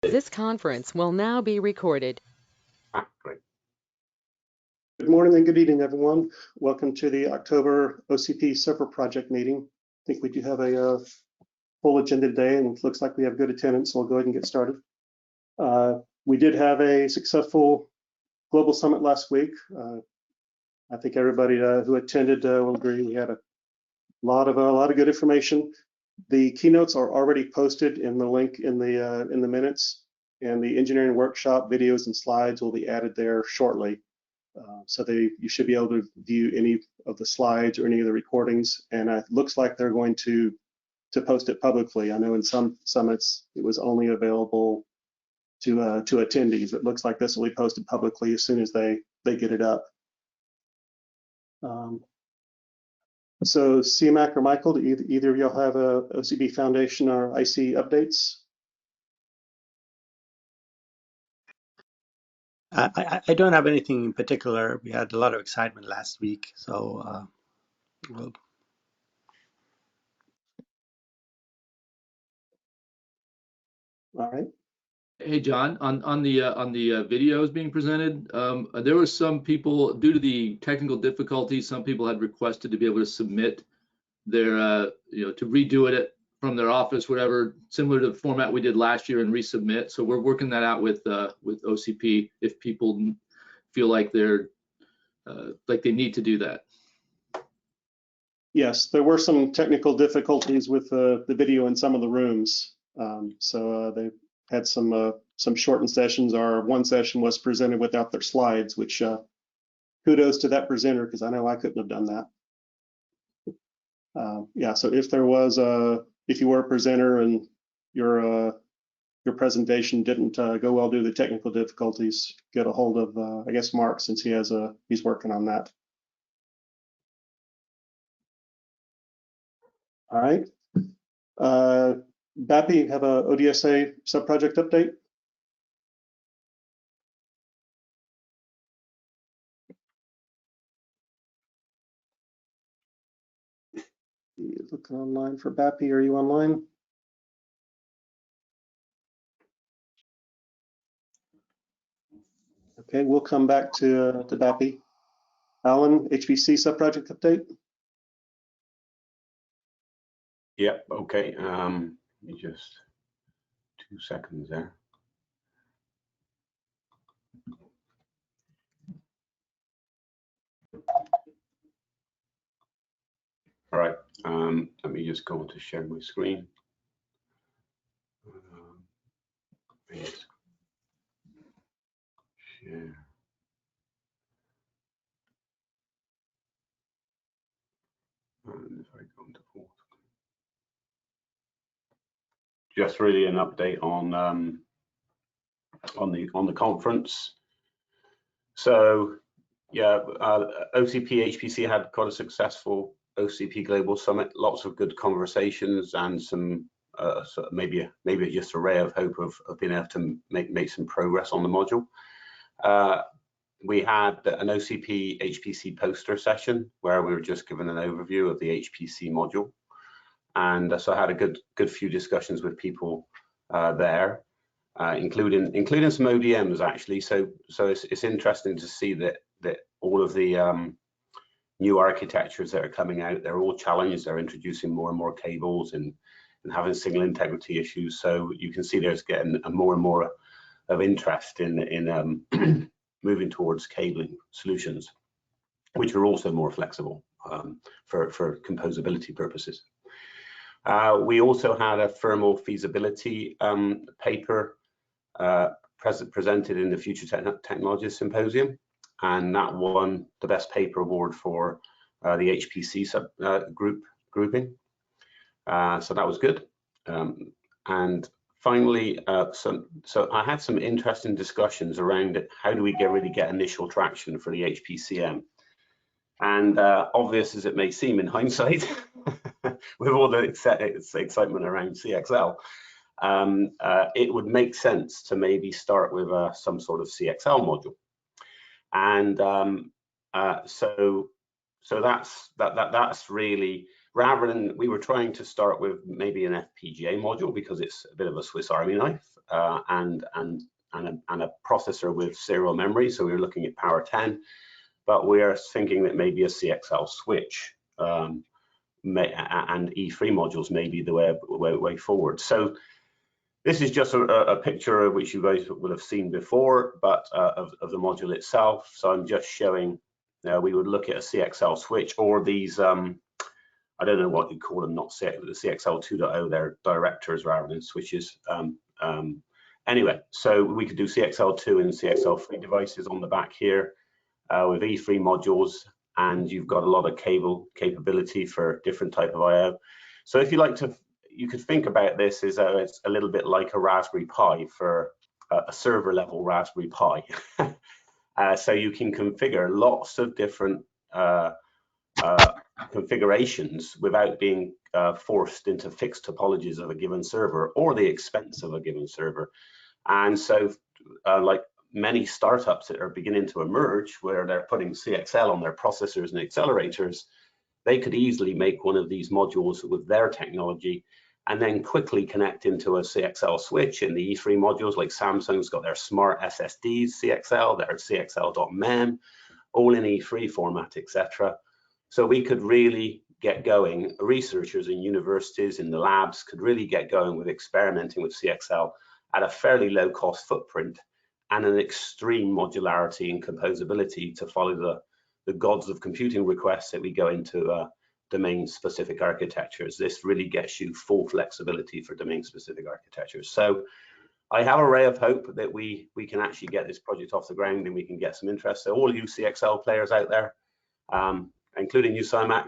This conference will now be recorded. Great. Good morning and good evening, everyone. Welcome to the October OCP Server Project meeting. I think we do have a full agenda today, and it looks like we have good attendance, so we'll go ahead and get started. We did have a successful global summit last week. I think everybody who attended will agree we had a lot of good information. The keynotes are already posted in the link in the minutes, and the engineering workshop videos and slides will be added there shortly. So you should be able to view any of the slides or any of the recordings, and it looks like they're going to post it publicly. I know in some summits it was only available to attendees. It looks like this will be posted publicly as soon as they get it up. So CMAC or Michael, do either of y'all have a OCP Foundation or IC updates? I don't have anything in particular. We had a lot of excitement last week, so we'll... All right. Hey John, on the videos being presented, there were some people, due to the technical difficulties, some people had requested to be able to submit their to redo it from their office, whatever, similar to the format we did last year, and resubmit. So we're working that out with OCP if people feel like they're like they need to do that. Yes, there were some technical difficulties with the video in some of the rooms. So they had some shortened sessions, or one session was presented without their slides, which kudos to that presenter, because I know I couldn't have done that. Yeah, so if you were a presenter and your presentation didn't go well due to the technical difficulties, get a hold of I guess Mark, since he's working on that. All right. Bappy, you have a ODSA subproject update? You looking online for Bappy? Are you online? Okay, we'll come back to Bappy. Alan, HPC subproject update? Yep. Okay. Just 2 seconds there. All right. Let me just go to share my screen. Share. And if I go into Port, just really an update on the conference. So yeah, OCP HPC had quite a successful OCP Global Summit. Lots of good conversations and some so maybe just a ray of hope of being able to make some progress on the module. We had an OCP HPC poster session where we were just given an overview of the HPC module, and so I had a good few discussions with people there, including some ODMs actually. So it's interesting to see that all of the new architectures that are coming out, they're all challenged. They're introducing more and more cables and having signal integrity issues. So you can see there's getting more and more of interest in moving towards cabling solutions, which are also more flexible for composability purposes. We also had a thermal feasibility paper presented in the Future Technologies Symposium, and that won the Best Paper Award for the HPC grouping. So that was good. And finally, so I had some interesting discussions around how do we really get initial traction for the HPCM. And obvious as it may seem in hindsight, with all the excitement around CXL, it would make sense to maybe start with some sort of CXL module. And so that's really rather than, we were trying to start with maybe an FPGA module because it's a bit of a Swiss Army knife, and a processor with serial memory. So we were looking at Power 10, but we're thinking that maybe a CXL switch and E3 modules may be the way forward. So this is just a picture of which you guys will have seen before, but of the module itself. So I'm just showing, we would look at a CXL switch or these, I don't know what you call them, not the CXL 2.0, they're directors rather than switches. Anyway, so we could do CXL2 and CXL3 devices on the back here with E3 modules, and you've got a lot of cable capability for different type of I/O. So if you like to, you could think about this as it's a little bit like a Raspberry Pi for a server level Raspberry Pi. So you can configure lots of different configurations without being forced into fixed topologies of a given server or the expense of a given server. And so like many startups that are beginning to emerge where they're putting CXL on their processors and accelerators, they could easily make one of these modules with their technology and then quickly connect into a CXL switch in the E3 modules. Like Samsung's got their smart SSDs CXL, their CXL.mem, all in E3 format, etc. So we could really get going. Researchers in universities, in the labs, could really get going with experimenting with CXL at a fairly low cost footprint and an extreme modularity and composability to follow the gods of computing requests that we go into domain specific architectures. This really gets you full flexibility for domain specific architectures. So I have a ray of hope that we can actually get this project off the ground and we can get some interest. So all you CXL players out there, including you, CIMAC,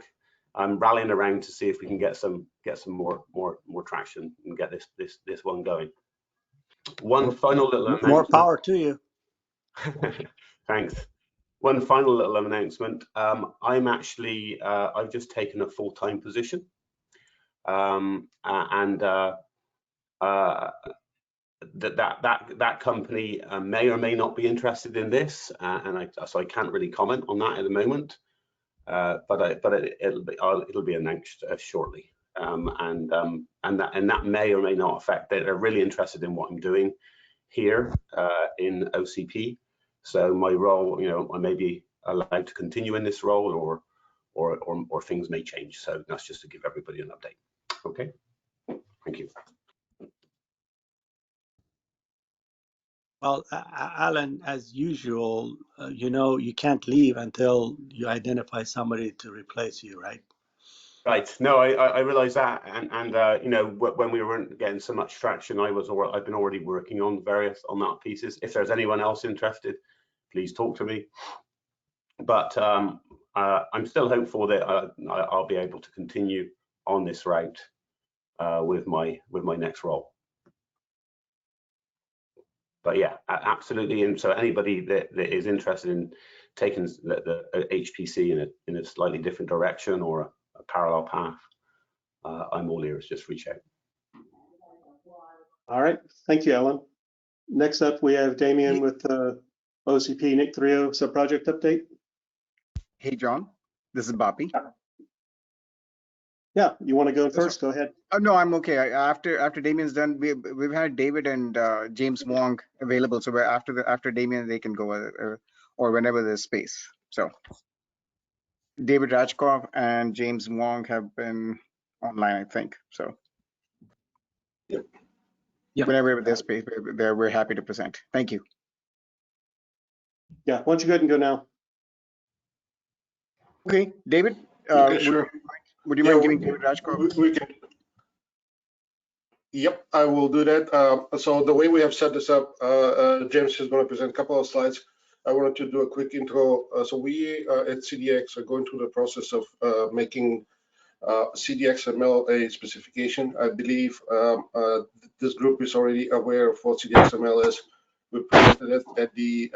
I'm rallying around to see if we can get some more traction and get this one going. One final little announcement. More power to you. Thanks. One final little announcement. I'm actually, I've just taken a full-time position, and that company may or may not be interested in this, so I can't really comment on that at the moment. But it'll be announced shortly, and that may or may not affect. They're really interested in what I'm doing here in OCP. So my role, you know, I may be allowed to continue in this role, or things may change. So that's just to give everybody an update. Okay, thank you. Well, Alan, as usual, you know, you can't leave until you identify somebody to replace you, right? Right. No, I realize that, and you know, when we weren't getting so much traction, I've been already working on that pieces. If there's anyone else interested, please talk to me. But I'm still hopeful that I'll be able to continue on this route with my next role. But yeah, absolutely. And so anybody that is interested in taking the HPC in a slightly different direction or a parallel path, I'm all ears. Just reach out. All right, thank you, Alan. Next up, we have Damien with the OCP NIC 3.0 subproject update. Hey, John, this is Bapi. Yeah, you want to go first? Go ahead. Oh, no, I'm okay. After Damien's done, we've had David and James Wong available. So after Damien, they can go or whenever there's space. So David Rajkov and James Wong have been online, I think. So Yep. Whenever there's space, we're happy to present. Thank you. Yeah, why don't you go ahead and go now? Okay, David. Okay, sure. Would you mind giving David Rajkov? We can. Yep, I will do that. So the way we have set this up, James is going to present a couple of slides. I wanted to do a quick intro. So we at CDX are going through the process of making CDXML a specification. I believe this group is already aware of what CDXML is. We presented it at the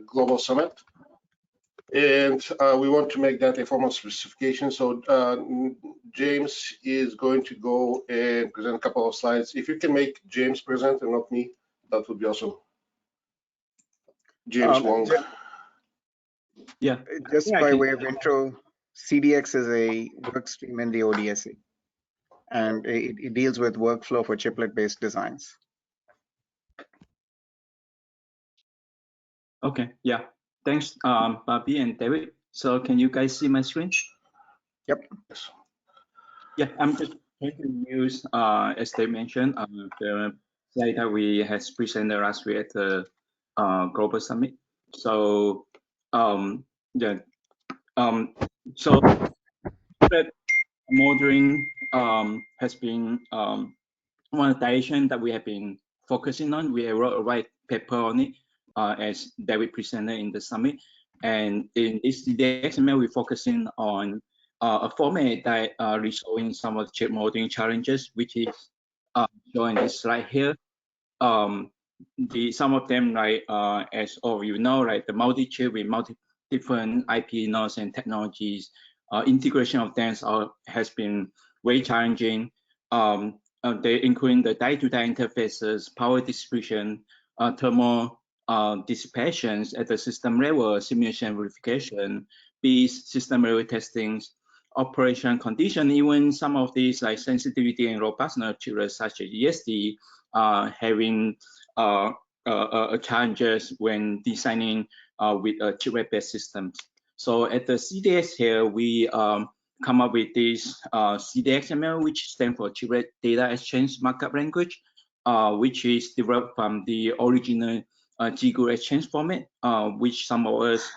Global Summit. And we want to make that a formal specification. So James is going to go and present a couple of slides. If you can make James present and not me, that would be awesome. James Wong. Yeah. Just by way of intro, CDX is a work stream in the ODSC, and it deals with workflow for chiplet-based designs. Okay, yeah. Thanks, Bobby and David. So can you guys see my screen? Yep. Yeah, I'm just going to use, as they mentioned, the slide that we has presented last week at the Global Summit. So, yeah, so that modeling has been one direction that we have been focusing on. We wrote a white paper on it, as David presented in the summit. And in this DXML, we're focusing on a format that resolving some of the chip modeling challenges, which is shown in this slide here. Some of them, like as all of you know, like the multi-chip with different IP nodes and technologies, integration of them has been very challenging. They include the die-to-die interfaces, power distribution, thermal dissipations at the system level, simulation verification, system level testings, operation condition, even some of these like sensitivity and robustness chiplets such as ESD having challenges when designing with chiplet-based systems. So at the CDX here, we come up with this CDXML, which stands for Chiplet Data Exchange Markup Language, which is developed from the original GGRU exchange format, which some of us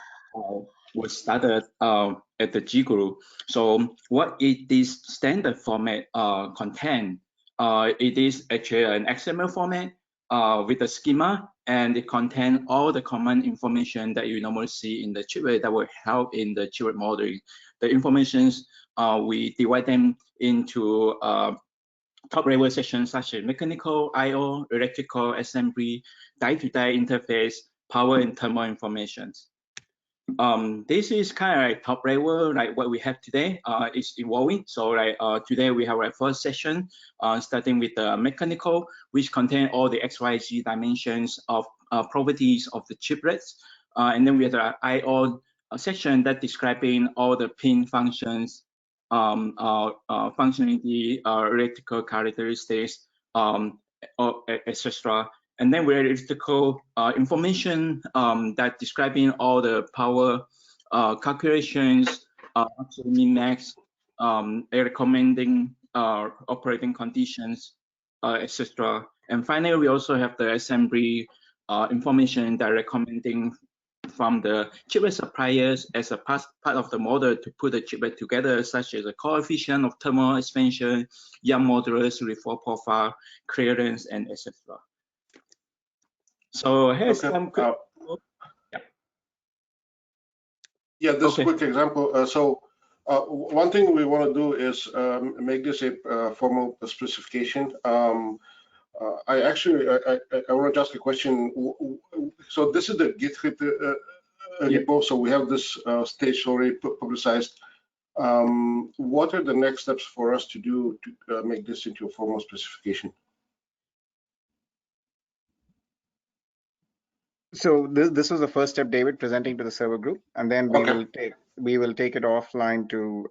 was started at the GGRU. So what is this standard format contain? It is actually an XML format with a schema, and it contains all the common information that you normally see in the chiplet that will help in the chiplet modeling. The informations, we divide them into top level sections such as mechanical, I/O, electrical, assembly, die-to-die interface, power and thermal informations. This is kind of like top level, like what we have today. It's evolving. So like today we have our first session, starting with the mechanical, which contain all the XYZ dimensions of properties of the chiplets. And then we have the I/O section that describing all the pin functions, functionality, electrical characteristics, etc. And then we have electrical information that describing all the power calculations, min-max, recommending operating conditions, etc. And finally, we also have the assembly information that recommending from the chiplet suppliers as a part of the model to put the chiplet together, such as the coefficient of thermal expansion, Young modulus, reform profile, clearance, and etc. So here's some quick. Yeah, this quick example. One thing we want to do is make this a formal specification. I want to ask a question. So this is the Git repo. So we have this stage already publicized. What are the next steps for us to do to make this into a formal specification? So this was the first step, David, presenting to the server group, and then we will take it offline to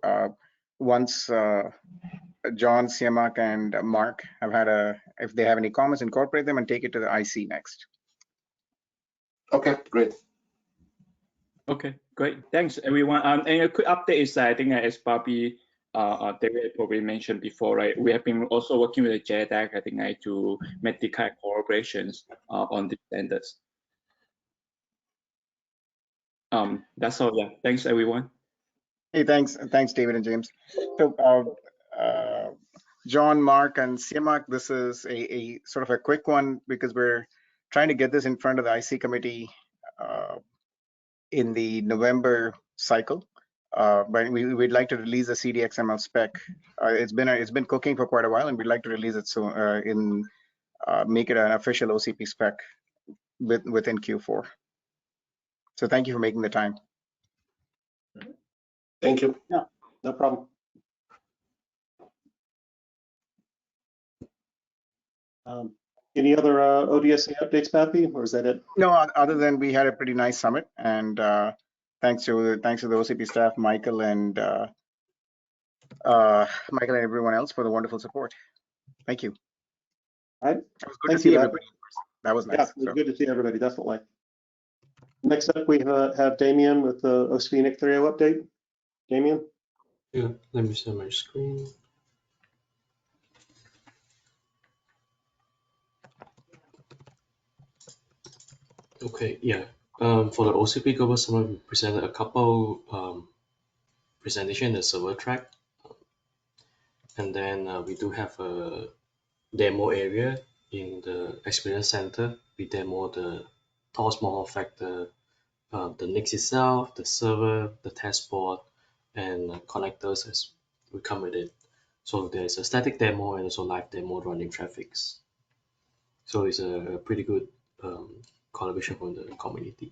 once John, Siamak, and Mark have had if they have any comments, incorporate them and take it to the IC next. Okay, great. Okay, great. Thanks, everyone. And a quick update is that I think as Bobby, David probably mentioned before, right? We have been also working with the JEDEC, I think, to make the kind of collaborations on the standards. That's all. Yeah. Thanks, everyone. Hey, thanks, David and James. So, John, Mark, and Siamak, this is a sort of a quick one because we're trying to get this in front of the IC committee in the November cycle. But we'd like to release a CDXML spec. It's been cooking for quite a while, and we'd like to release it soon make it an official OCP spec within Q4. So thank you for making the time. Thank you. Yeah, no problem. Any other ODSC updates, Pappy, or is that it? No, other than we had a pretty nice summit, and Thanks to the OCP staff, Michael and everyone else for the wonderful support. Thank you. All right. It was good to Thank see you. everybody. That was nice. Yeah, it was good to see everybody, definitely. Next up, we have Damien with the OCP NIC 3.0 update. Damien? Yeah, let me share my screen. Okay, yeah. For the OCP Global Summit, we presented a couple presentation in the server track. And then we do have a demo area in the Experience Center. We demo the TOS form factor, the NICs itself, the server, the test board, and connectors as we come with it. So there's a static demo and also live demo running traffics. So it's a pretty good collaboration from the community.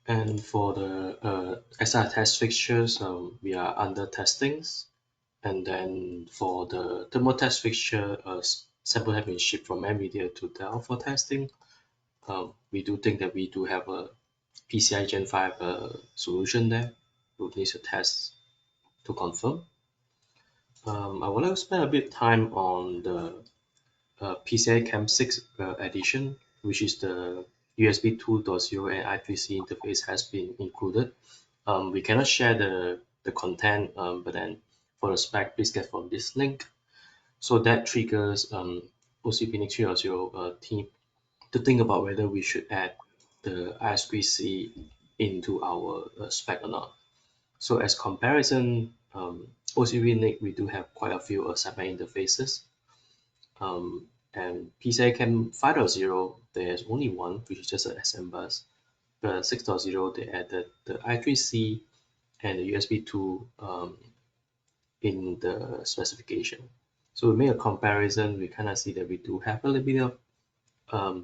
And for the SI test fixtures, we are under testings. And then for the thermal test fixture, sample have been shipped from NVIDIA to Dell for testing. We do think that we do have a PCI Gen 5 solution there. We need to test to confirm. I would like to spend a bit of time on the PCI Cam 6 edition, which is the USB 2.0 and I3C interface has been included. We cannot share the content, but then for the spec, please get from this link. So that triggers OCP NIC 3.0 team to think about whether we should add the I3C into our spec or not. So as comparison, OCP NIC, we do have quite a few segment interfaces. And PCI Cam 5.0, there's only one, which is just an SM bus. But 6.0, they added the I3C and the USB 2 in the specification. So we make a comparison, we kind of see that we do have a little bit of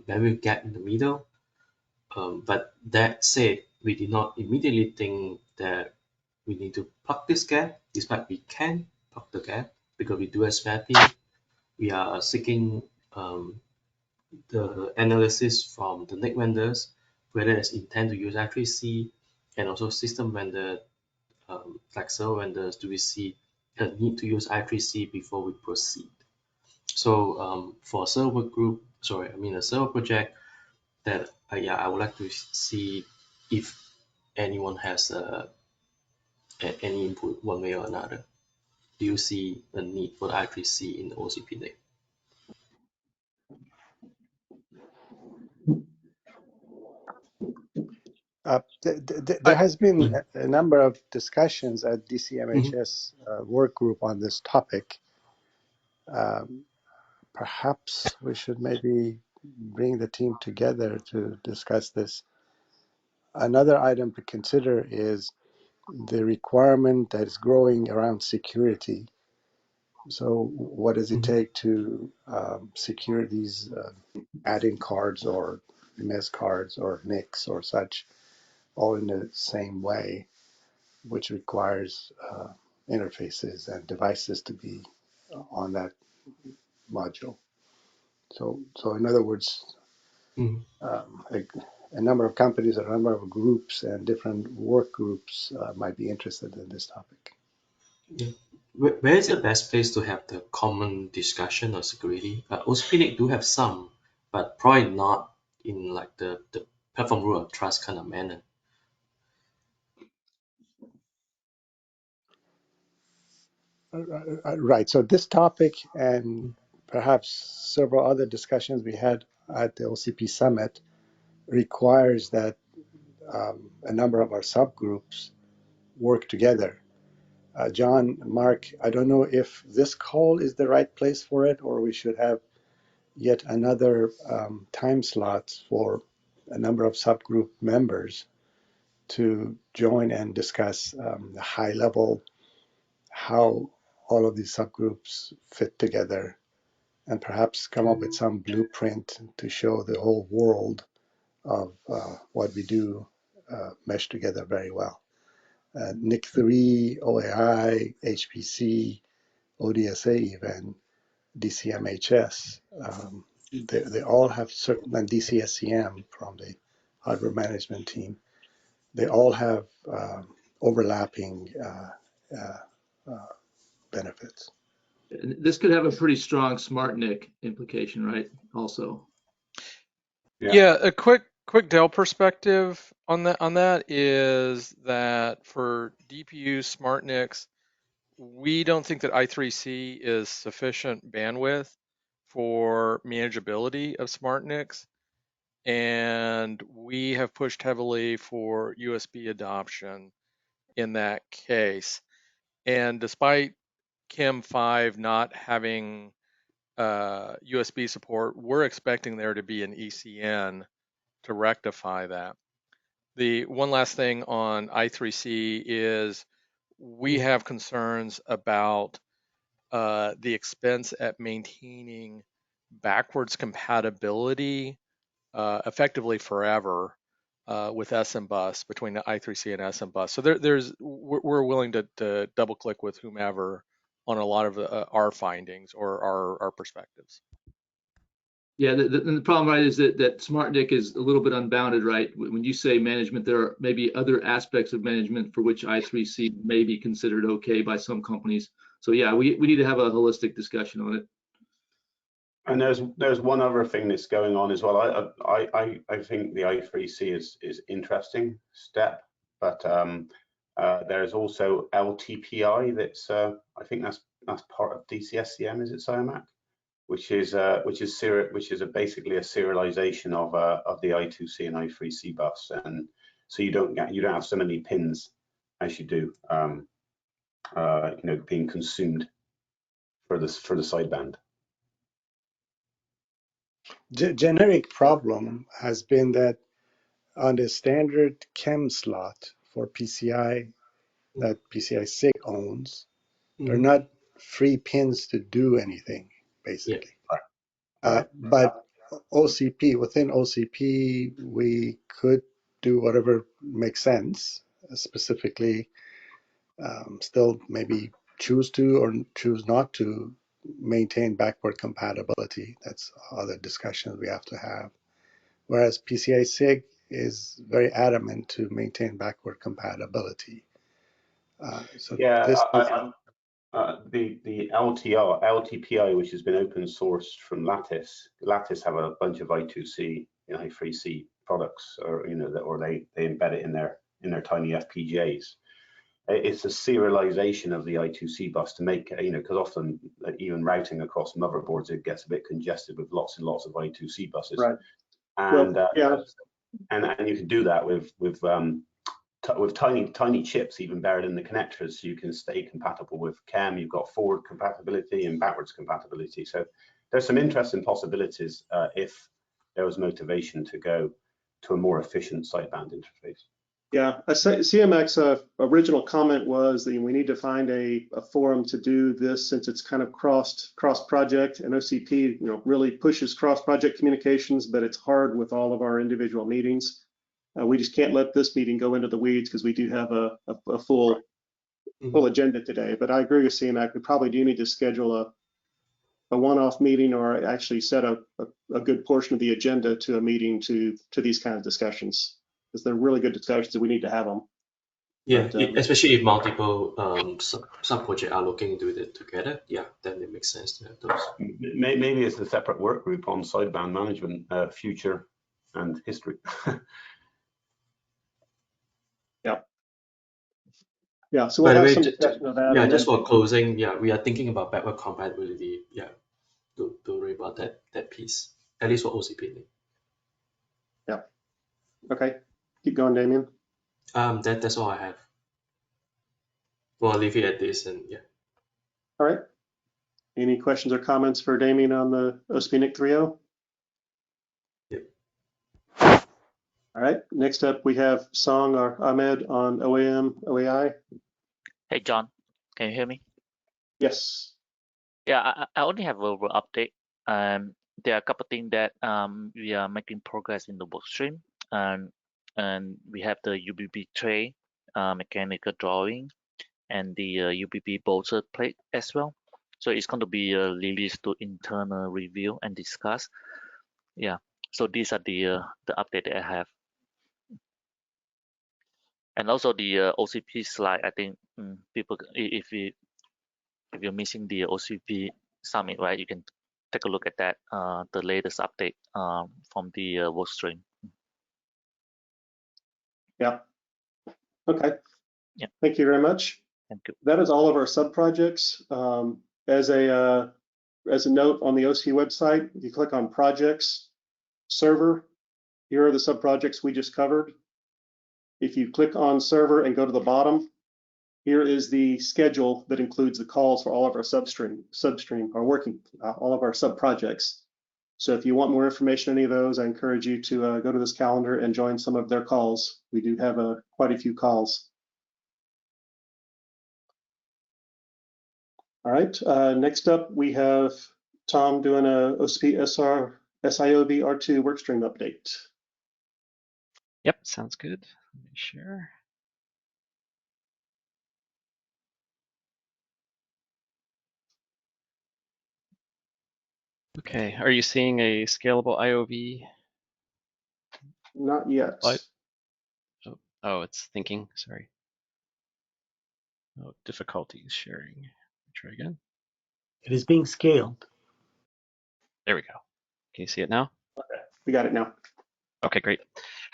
bandwidth gap in the middle. But that said, we did not immediately think that we need to plug this gap, despite we can plug the gap because we do have spare team. We are seeking the analysis from the NIC vendors, whether it's intent to use I3C, and also system vendor, like server vendors, do we see a need to use I3C before we proceed? So for a server group, a server project, that yeah, I would like to see if anyone has any input one way or another. Do you see a need for the I3C in the OCP NIC? There has been a number of discussions at DCMHS work group on this topic. Perhaps we should maybe bring the team together to discuss this. Another item to consider is the requirement that is growing around security. So what does it take to secure these add-in cards or MS cards or NICs or such, all in the same way, which requires interfaces and devices to be on that module. So in other words, a number of companies, a number of groups and different work groups might be interested in this topic. Yeah. Where is the best place to have the common discussion of security? OCP NIC do have some, but probably not in like the platform rule of trust kind of manner. Right. So this topic and perhaps several other discussions we had at the OCP Summit requires that a number of our subgroups work together. John, Mark, I don't know if this call is the right place for it, or we should have yet another time slot for a number of subgroup members to join and discuss the high level, how all of these subgroups fit together, and perhaps come up with some blueprint to show the whole world of what we do mesh together very well. NIC3, OAI, HPC, ODSA even, DCMHS, they all have certain, and DCSCM from the hardware management team, they all have overlapping benefits. This could have a pretty strong SmartNIC implication, right? Also. Yeah, a quick Dell perspective on that is that for DPU SmartNICs, we don't think that I3C is sufficient bandwidth for manageability of SmartNICs, and we have pushed heavily for USB adoption in that case. And despite CHEM 5 not having USB support, we're expecting there to be an ECN to rectify that. The one last thing on I3C is we have concerns about the expense at maintaining backwards compatibility effectively forever with SMBus, between the I3C and SMBus. So we're willing to double click with whomever on a lot of our findings or our perspectives. Yeah, the problem, right, is that SmartNIC is a little bit unbounded, right? When you say management, there are maybe other aspects of management for which I3C may be considered okay by some companies. So yeah, we need to have a holistic discussion on it. And there's one other thing that's going on as well. I think the I3C is interesting step, but there's also LTPI that's I think that's part of DCSCM, is it, SIAMAC? Which is basically a serialization of the I2C and I3C bus, and so you don't have so many pins as you do, being consumed for the sideband. Generic problem has been that on the standard CHEM slot for PCI that PCI SIG owns, they're not free pins to do anything, basically. Yeah. But OCP, within OCP, we could do whatever makes sense, specifically still maybe choose to or choose not to maintain backward compatibility. That's other discussions we have to have. Whereas PCI SIG is very adamant to maintain backward compatibility. The LTPI, which has been open sourced from Lattice have a bunch of I2C and I3C products, or they embed it in their tiny FPGAs. It's a serialization of the I2C bus to make, because often even routing across motherboards, it gets a bit congested with lots and lots of I2C buses. Right. And and you can do that with tiny chips, even buried in the connectors, so you can stay compatible with CHEM. You've got forward compatibility and backwards compatibility. So there's some interesting possibilities if there was motivation to go to a more efficient sideband interface. Yeah, CMX's original comment was that we need to find a forum to do this, since it's kind of cross project, and OCP really pushes cross project communications, but it's hard with all of our individual meetings. We just can't let this meeting go into the weeds because we do have a full agenda today. But I agree with CMAC. We probably do need to schedule a one-off meeting, or actually set a good portion of the agenda to a meeting to these kind of discussions, because they're really good discussions and we need to have them. Yeah, especially if multiple sub-projects are looking into it together. Yeah, then it makes sense to have those. Maybe it's a separate work group on sideband management, future and history. Yeah, so we'll have some discussion of that. Yeah, just for closing, yeah, we are thinking about backward compatibility. Yeah, don't worry about that piece, at least for OCP. Yeah. Okay, keep going, Damien. That's all I have. Well, I'll leave it at this, and yeah. All right. Any questions or comments for Damien on the OCP 3.0? Yep. All right, next up we have Song or Ahmed on OAM, OAI. Hey, John, can you hear me? Yes. Yeah, I only have a little update. There are a couple of things that we are making progress in the work stream, and we have the UBB tray, mechanical drawing, and the UBB bolster plate as well. So it's going to be released to internal review and discuss. Yeah. So these are the update that I have. And also the OCP slide. I think people, if you're missing the OCP summit, right, you can take a look at that, the latest update from the work stream. Yeah. Okay. Yeah. Thank you very much. Thank you. That is all of our sub projects. As a note on the OC website, if you click on projects, server, here are the sub projects we just covered. If you click on server and go to the bottom, here is the schedule that includes the calls for all of our all of our sub projects. So if you want more information on any of those, I encourage you to go to this calendar and join some of their calls. We do have quite a few calls. All right, next up we have Tom doing a OCP SIOB R2 workstream update. Yep, sounds good. Let me share. Okay, are you seeing a scalable IOV? Not yet. Slide? Oh, it's thinking, sorry. Oh, difficulties sharing. Try again. It is being scaled. There we go. Can you see it now? Okay, we got it now. Okay, great.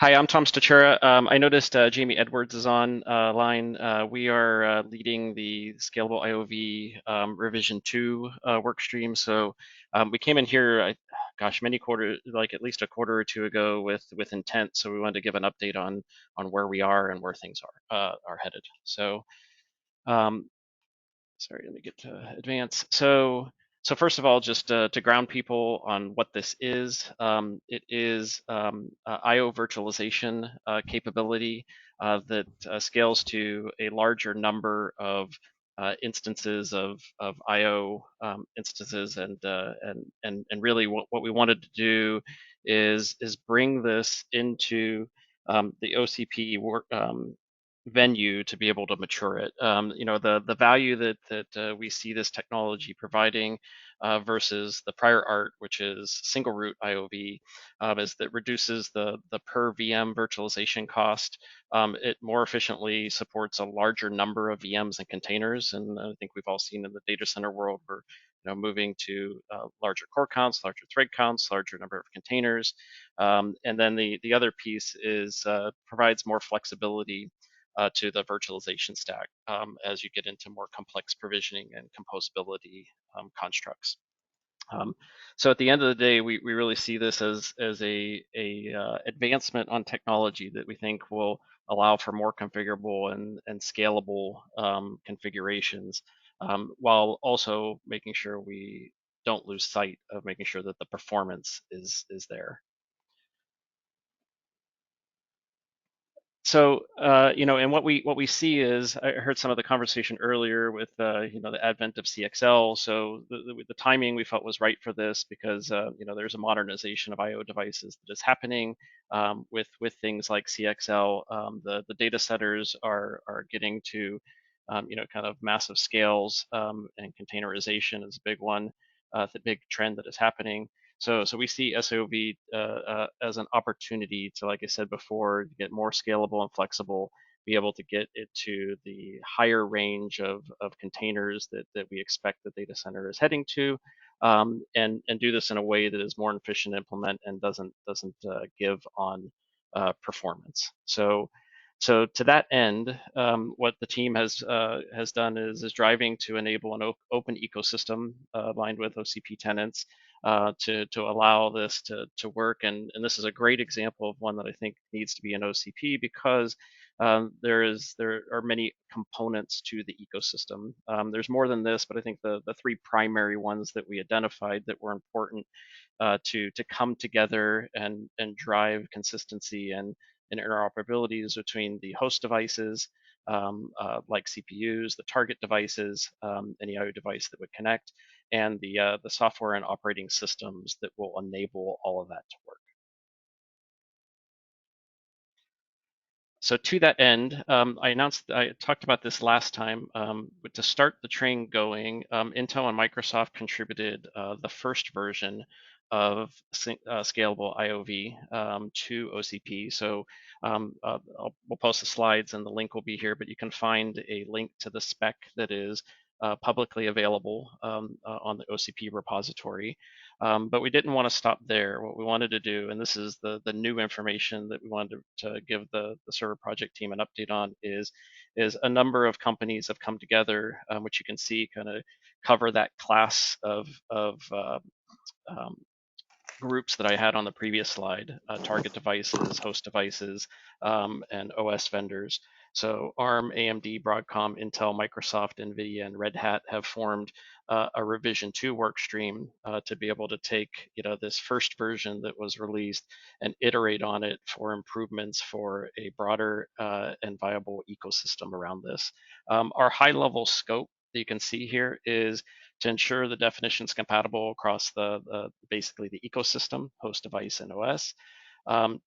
Hi, I'm Tom Stachura. I noticed Jamie Edwards is on line. We are leading the Scalable IOV revision 2 work stream. So we came in here, many quarters, like at least a quarter or two ago with intent. So we wanted to give an update on where we are and where things are headed. So sorry, let me get to advance. So first of all, just to ground people on what this is, it is IO virtualization capability that scales to a larger number of instances of IO instances, and really what we wanted to do is bring this into the OCP work, venue to be able to mature it. The value that we see this technology providing versus the prior art, which is single root IOV, is that reduces the per VM virtualization cost. It more efficiently supports a larger number of VMs and containers, and I think we've all seen in the data center world where moving to larger core counts, larger thread counts, larger number of containers, and then the other piece is provides more flexibility to the virtualization stack as you get into more complex provisioning and composability constructs. So at the end of the day, we really see this as a advancement on technology that we think will allow for more configurable and scalable configurations, while also making sure we don't lose sight of making sure that the performance is there. So, and what we see is, I heard some of the conversation earlier with, the advent of CXL. So the timing we felt was right for this because, there's a modernization of IO devices that is happening with things like CXL. The data centers are getting to, kind of massive scales, and containerization is a big one, the big trend that is happening. So we see SOV as an opportunity to, like I said before, get more scalable and flexible, be able to get it to the higher range of containers that we expect the data center is heading to, and do this in a way that is more efficient to implement and doesn't give on performance. So to that end, what the team has done is driving to enable an open ecosystem aligned with OCP tenants to allow this to work. And this is a great example of one that I think needs to be an OCP because there are many components to the ecosystem. There's more than this, but I think the three primary ones that we identified that were important to come together and drive consistency and interoperabilities between the host devices, like CPUs, the target devices, any IO device that would connect, and the software and operating systems that will enable all of that to work. So to that end, I talked about this last time, but to start the train going, Intel and Microsoft contributed the first version of scalable IOV to OCP. So we'll post the slides and the link will be here, but you can find a link to the spec that is publicly available on the OCP repository. But we didn't want to stop there. What we wanted to do, and this is the new information that we wanted to give the server project team an update on, is a number of companies have come together, which you can see kind of cover that class of um, groups that I had on the previous slide, target devices, host devices, and OS vendors. So ARM, AMD, Broadcom, Intel, Microsoft, NVIDIA, and Red Hat have formed a revision 2 work stream to be able to take this first version that was released and iterate on it for improvements for a broader and viable ecosystem around this. Our high-level scope that you can see here is to ensure the definition is compatible across basically the ecosystem, host device and OS,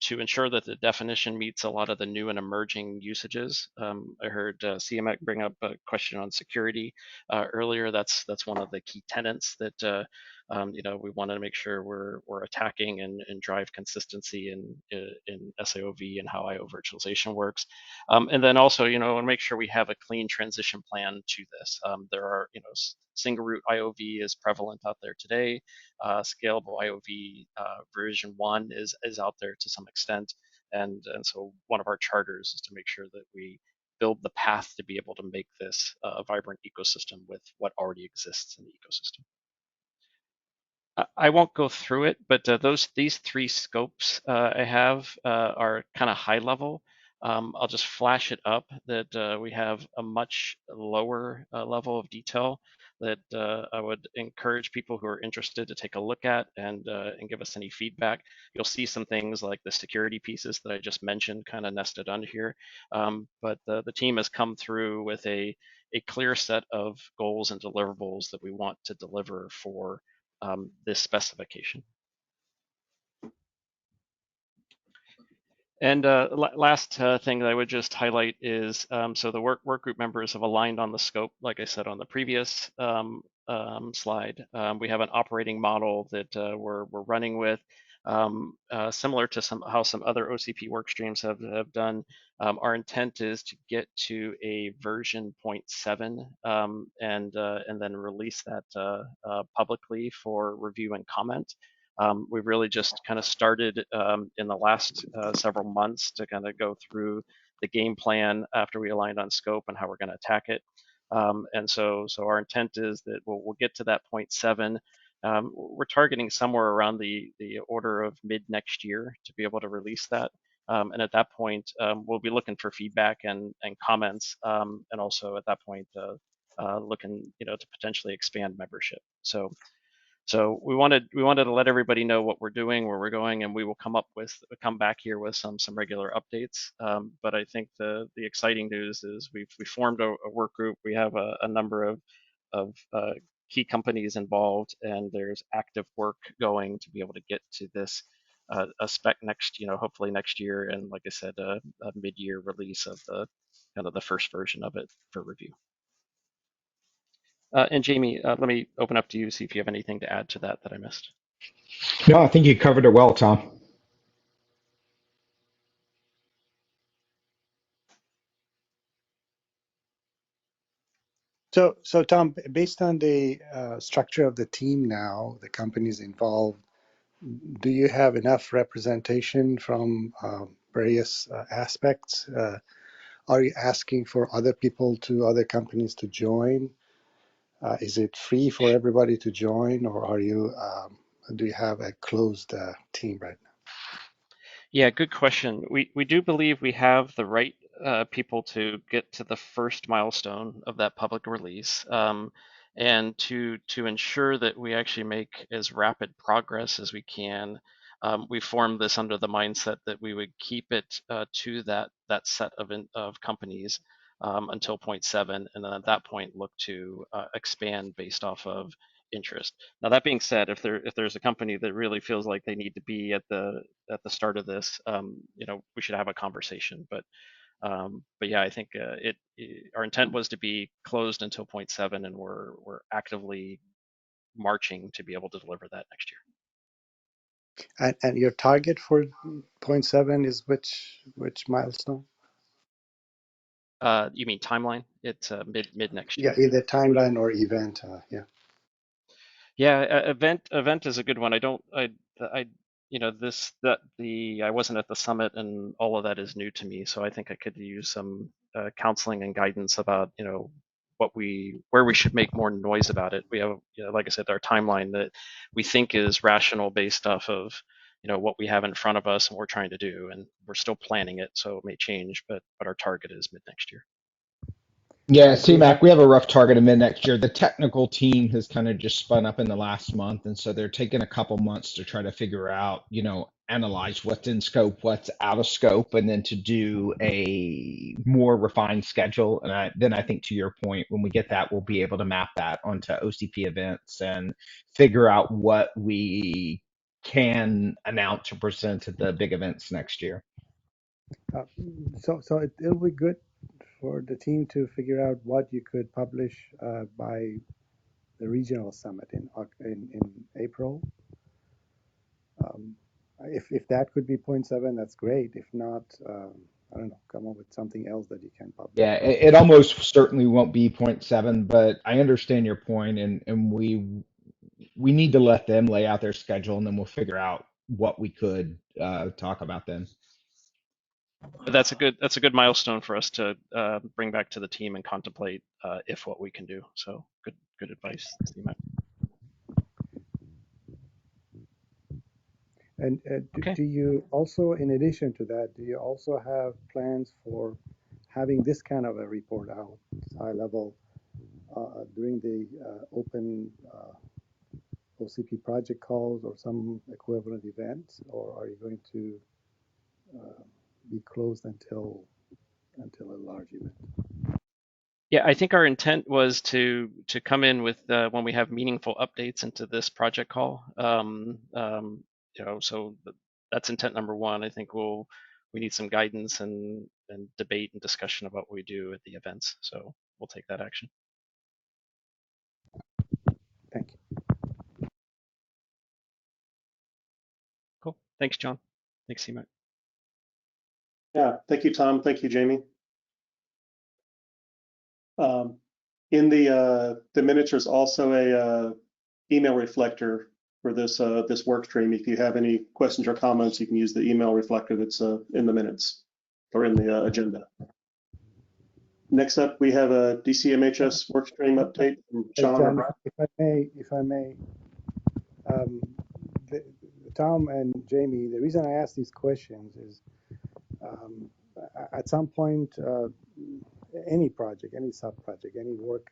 to ensure that the definition meets a lot of the new and emerging usages. I heard CMEC bring up a question on security earlier. That's one of the key tenets that we want to make sure we're attacking and drive consistency in SIOV and how IO virtualization works. And then also, want to make sure we have a clean transition plan to this. There are, single root IOV is prevalent out there today. Scalable IOV version 1 is out there to some extent. And so one of our charters is to make sure that we build the path to be able to make this a vibrant ecosystem with what already exists in the ecosystem. I won't go through it, but these 3 scopes I have are kind of high level. I'll just flash it up that we have a much lower level of detail that I would encourage people who are interested to take a look at and give us any feedback. You'll see some things like the security pieces that I just mentioned kind of nested under here. But the team has come through with a clear set of goals and deliverables that we want to deliver for this specification. And last thing that I would just highlight is, so the work group members have aligned on the scope, like I said on the previous slide. We have an operating model that we're running with, similar to how some other OCP work streams have done. Our intent is to get to a version 0.7 and then release that publicly for review and comment. We've really just kind of started in the last several months to kind of go through the game plan after we aligned on scope and how we're going to attack it. And so our intent is that we'll get to that 0.7. We're targeting somewhere around the order of mid next year to be able to release that. And at that point, we'll be looking for feedback and comments, and also at that point, looking to potentially expand membership. So we wanted to let everybody know what we're doing, where we're going, and we will come back here with some regular updates. But I think the exciting news is we formed a work group. We have a number of key companies involved, and there's active work going to be able to get to this a spec next, hopefully next year, and like I said, a mid-year release of the first version of it for review. And Jamie, let me open up to you, see if you have anything to add to that I missed. No, I think you covered it well, Tom. So Tom, based on the structure of the team now, the companies involved, do you have enough representation from various aspects? Are you asking for other companies to join? Is it free for everybody to join, or do you have a closed team right now? Yeah, good question. We do believe we have the right people to get to the first milestone of that public release, and to ensure that we actually make as rapid progress as we can. We formed this under the mindset that we would keep it to that set of companies until 0.7, and then at that point look to expand based off of interest. Now that being said, if there's a company that really feels like they need to be at the start of this, we should have a conversation. But But yeah, I think our intent was to be closed until 0.7, and we're actively marching to be able to deliver that next year. And your target for 0.7 is which milestone? You mean timeline? It's mid next Yeah, year. either timeline or event. Yeah. Yeah, event is a good one. I wasn't at the summit, and all of that is new to me. So I think I could use some counseling and guidance about where we should make more noise about it. We have, like I said, our timeline that we think is rational based off of what we have in front of us and what we're trying to do, and we're still planning it, so it may change, but our target is mid next year. Yeah, CMAC, we have a rough target of mid next year. The technical team has kind of just spun up in the last month, and so they're taking a couple months to try to figure out, analyze what's in scope, what's out of scope, and then to do a more refined schedule. And then I think, to your point, when we get that, we'll be able to map that onto OCP events and figure out what we can announce or present at the big events next year. So it'll be good for the team to figure out what you could publish by the regional summit in April. If that could be 0.7, that's great. If not, I don't know, come up with something else that you can publish. Yeah, it almost certainly won't be 0.7, but I understand your point, and we need to let them lay out their schedule, and then we'll figure out what we could talk about then. But that's a good milestone for us to bring back to the team and contemplate if what we can do. So good advice, Steve. And do you also, in addition to that, do you also have plans for having this kind of a report out, high level, during the open OCP project calls or some equivalent events, or are you going to be closed until a large event? Yeah, I think our intent was to come in with when we have meaningful updates into this project call. So that's intent number one. I think we need some guidance and debate and discussion about what we do at the events. So we'll take that action. Thank you. Cool. Thanks, John. Thanks, CMAC. Yeah, thank you, Tom. Thank you, Jamie. In the minutes, there's also a email reflector for this work stream. If you have any questions or comments, you can use the email reflector that's in the minutes or in the agenda. Next up, we have a DCMHS work stream update from Sean. John, if I may, Tom and Jamie, the reason I ask these questions is at some point, any project, any sub-project, any work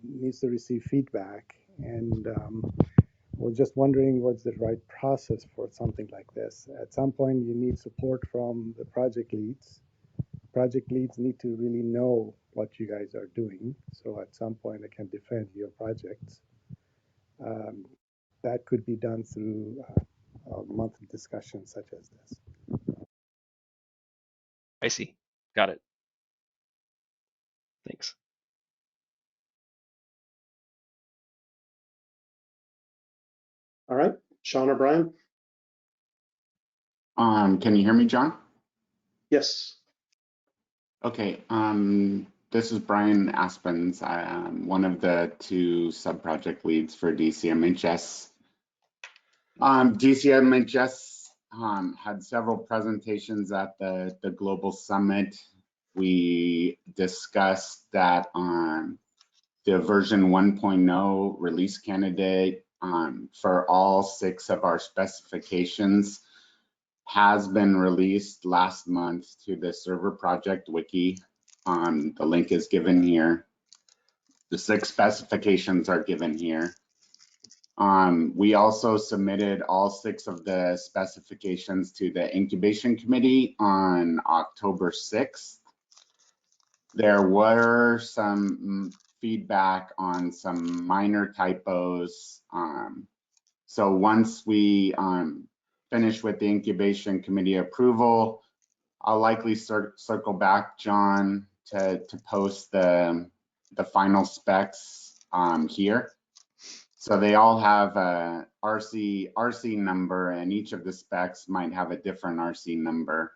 needs to receive feedback, and we're just wondering what's the right process for something like this. At some point, you need support from the project leads. Project leads need to really know what you guys are doing, so at some point, they can defend your projects. That could be done through a monthly discussion such as this. I see. Got it. Thanks. All right, Sean or Brian? Can you hear me, John? Yes. Okay. This is Brian Aspens. I'm one of the two sub-project leads for DCMHS. DCMHS had several presentations at the Global Summit. We discussed that the version 1.0 release candidate for all 6 of our specifications has been released last month to the server project wiki. The link is given here. The 6 specifications are given here. We also submitted all 6 of the specifications to the incubation committee on October 6th. There were some feedback on some minor typos. So once we finish with the incubation committee approval, I'll likely circle back, John, to post the final specs here. So they all have a RC number, and each of the specs might have a different RC number.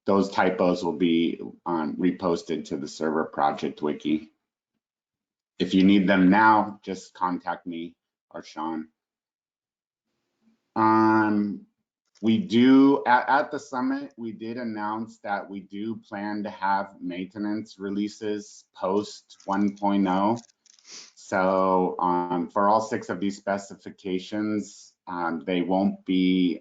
Those typos will be reposted to the server project wiki. If you need them now, just contact me or Sean. We do, at the summit, we did announce that we do plan to have maintenance releases post 1.0. So for all 6 of these specifications, they won't be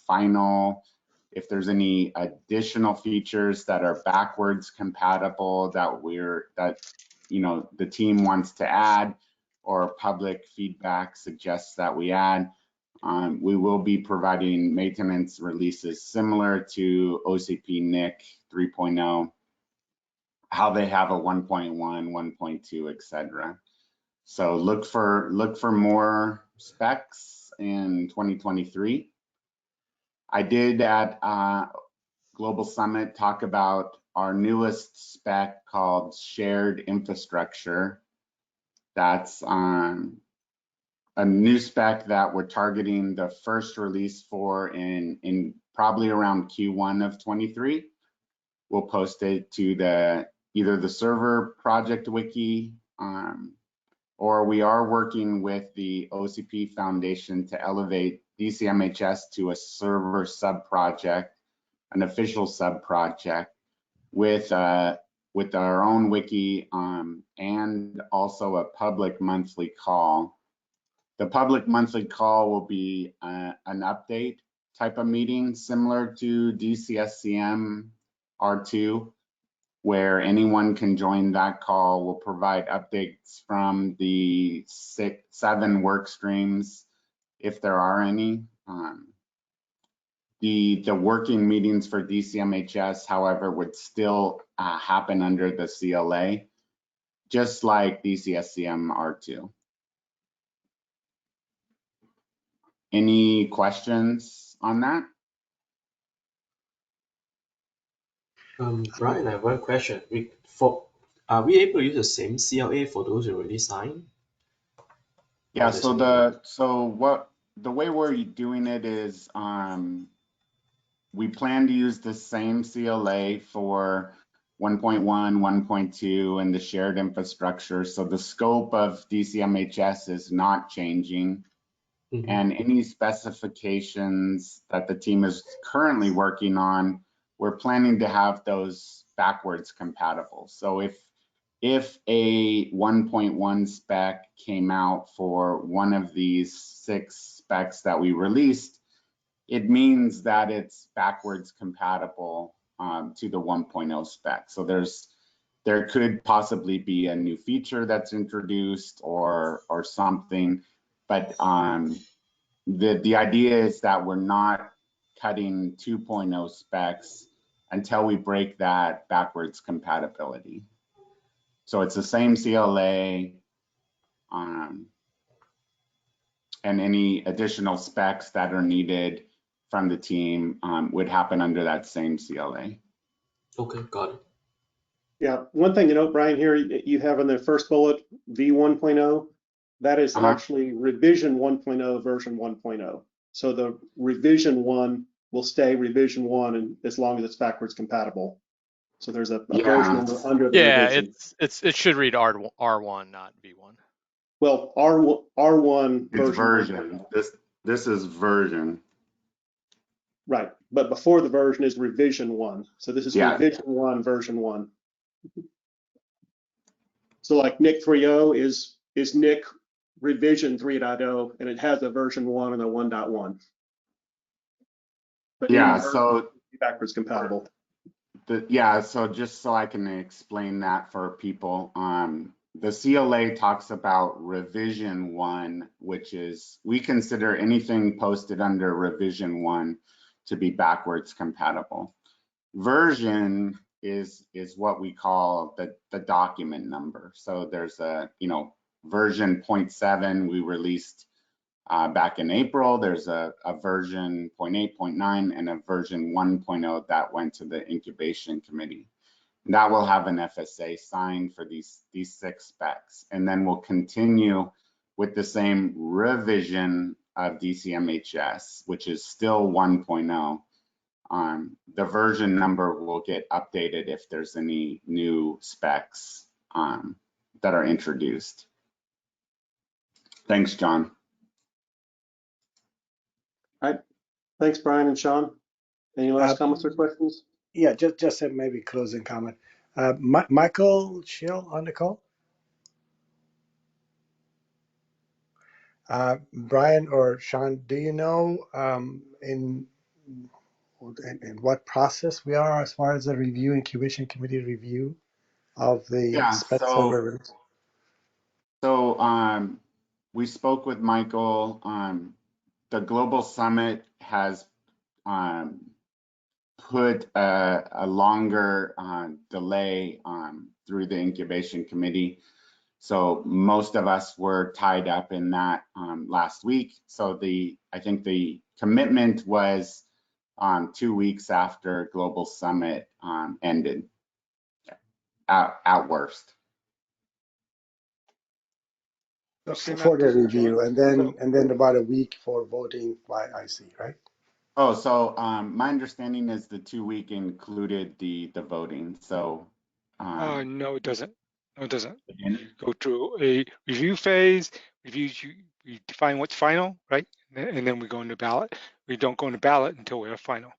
final. If there's any additional features that are backwards compatible that the team wants to add, or public feedback suggests that we add, we will be providing maintenance releases similar to OCP NIC 3.0, how they have a 1.1, 1.2, etc. So look for more specs in 2023. I did at Global Summit talk about our newest spec called Shared Infrastructure. That's a new spec that we're targeting the first release for in probably around Q1 of 23. We'll post it to either the server project wiki, or we are working with the OCP Foundation to elevate DCMHS to a server sub-project, an official sub-project with our own wiki and also a public monthly call. The public monthly call will be an update type of meeting similar to DCSCM R2, where anyone can join that call. We'll provide updates from the 7 work streams, if there are any. The working meetings for DCMHS, however, would still happen under the CLA, just like DCSCM R2. Any questions on that? Brian, I have one question. Are we able to use the same CLA for those who already signed? Yeah. So the way we're doing it is we plan to use the same CLA for 1.1, 1.2, and the shared infrastructure. So the scope of DCMHS is not changing. Mm-hmm. And any specifications that the team is currently working on, we're planning to have those backwards compatible. So if a 1.1 spec came out for one of these 6 specs that we released, it means that it's backwards compatible to the 1.0 spec. So there could possibly be a new feature that's introduced or something, but the idea is that we're not cutting 2.0 specs until we break that backwards compatibility. So it's the same CLA, and any additional specs that are needed from the team would happen under that same CLA. Okay, got it. Yeah, one thing to note, Brian, here you have in the first bullet V1.0. That is actually revision 1.0 version 1.0. So the revision 1 will stay revision 1 and as long as it's backwards compatible. So there's a version under the revision. It should read R1, not V1. Well, R1 version. This is version. Right, but before the version is revision 1. So this is revision 1 version 1. So like NIC 3.0 is NIC revision 3.0, and it has a version 1 and a 1.1. But yeah, so backwards compatible. So just so I can explain that for people, the CLA talks about revision 1, which is, we consider anything posted under revision 1 to be backwards compatible. Version is what we call the document number. So there's a, version 0.7 we released back in April. There's a version 0.8, 0.9, and a version 1.0 that went to the incubation committee. And that will have an FSA signed for these 6 specs. And then we'll continue with the same revision of DCMHS, which is still 1.0. The version number will get updated if there's any new specs that are introduced. Thanks, John. All right. Thanks, Brian and Sean. Any last comments or questions? Yeah, just a maybe closing comment. Michael Schill on the call? Brian or Sean, do you know in what process we are as far as the review, incubation committee review of the spec server? So we spoke with Michael. The Global Summit has put a longer delay through the incubation committee. So most of us were tied up in that last week. So I think the commitment was 2 weeks after Global Summit ended, at worst. For the review, and then about a week for voting by IC, right? Oh, so my understanding is the 2 week included the voting. So no, it doesn't. No, it doesn't. Go through a review phase. Reviews, we define what's final, right? And then we go into ballot. We don't go into ballot until we have final.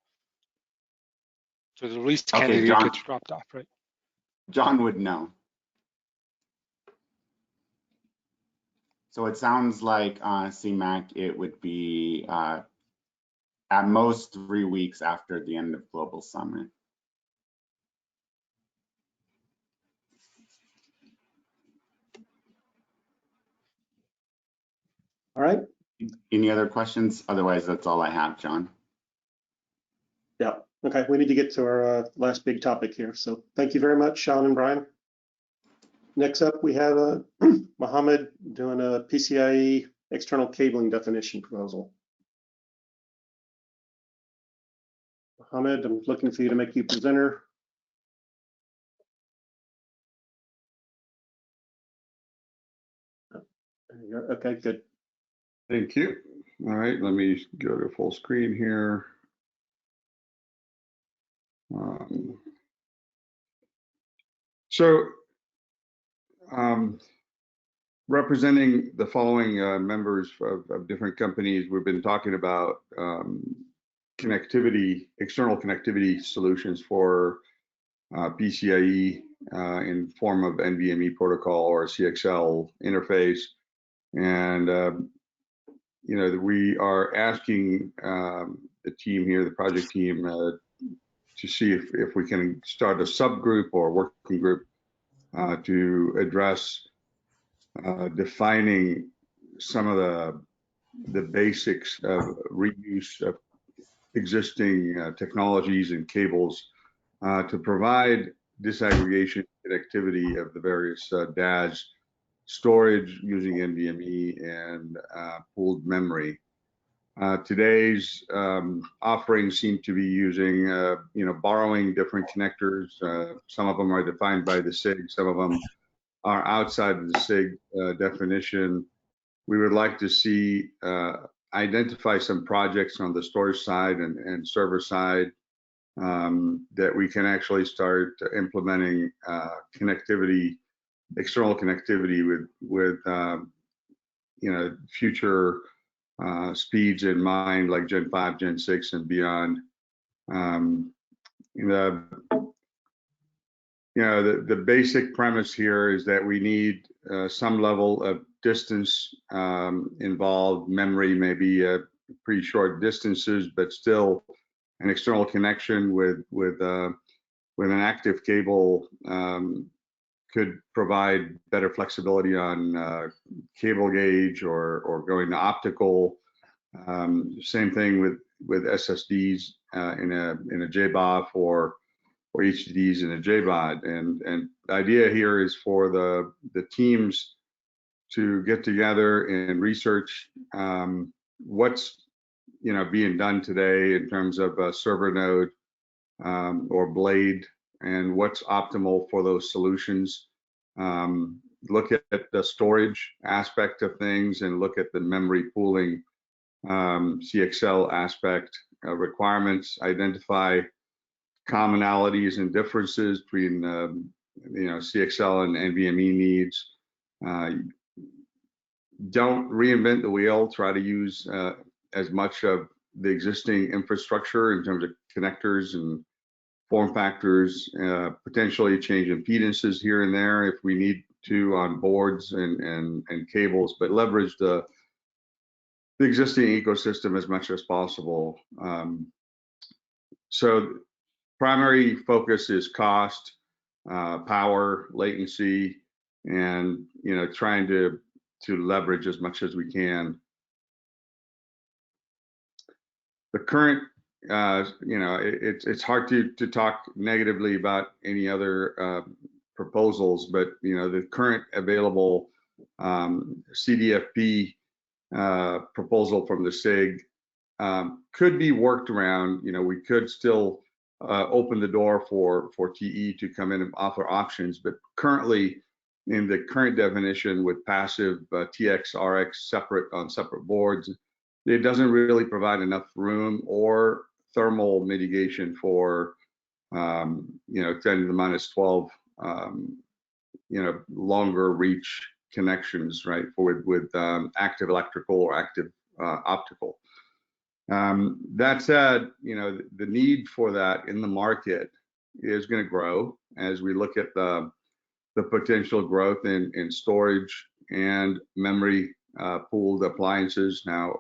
So the least candidate gets dropped off, right? John would know. So it sounds like CMAC, it would be at most 3 weeks after the end of Global Summit. All right. Any other questions? Otherwise, that's all I have, John. Yeah. Okay. We need to get to our last big topic here. So thank you very much, Sean and Brian. Next up, we have Mohammed doing a PCIe external cabling definition proposal. Mohammed, I'm looking for you to make you presenter. There you go. Okay, good. Thank you. All right, let me go to full screen here. Representing the following members of different companies, we've been talking about connectivity, external connectivity solutions for PCIe in form of NVMe protocol or CXL interface. And we are asking the team here, the project team, to see if we can start a subgroup or working group to address defining some of the basics of reuse of existing technologies and cables to provide disaggregation connectivity of the various DAS storage using NVMe and pooled memory. Today's offerings seem to be using, borrowing different connectors. Some of them are defined by the SIG, some of them are outside of the SIG definition. We would like to see identify some projects on the storage side and server side that we can actually start implementing connectivity, external connectivity with future speeds in mind, like Gen 5, Gen 6, and beyond. The basic premise here is that we need some level of distance involved. Memory may be pretty short distances, but still an external connection with an active cable could provide better flexibility on cable gauge or going to optical. Same thing with SSDs in a JBOF or HDDs in a JBOD. And the idea here is for the teams to get together and research what's being done today in terms of a server node or blade, and what's optimal for those solutions. Look at the storage aspect of things and look at the memory pooling CXL aspect requirements, identify commonalities and differences between CXL and NVMe needs. Don't reinvent the wheel. Try to use as much of the existing infrastructure in terms of connectors and form factors, potentially change impedances here and there if we need to on boards and cables, but leverage the existing ecosystem as much as possible. So primary focus is cost, power, latency, and trying to leverage as much as we can. The current, it's hard to talk negatively about any other proposals, but the current available CDFP proposal from the SIG could be worked around. We could still open the door for TE to come in and offer options, but currently in the current definition with passive TX, RX separate on separate boards, it doesn't really provide enough room or thermal mitigation for 10 to the minus 12 longer reach connections, right, with active electrical or active optical. That said, the need for that in the market is going to grow as we look at the potential growth in storage and memory pooled appliances. Now,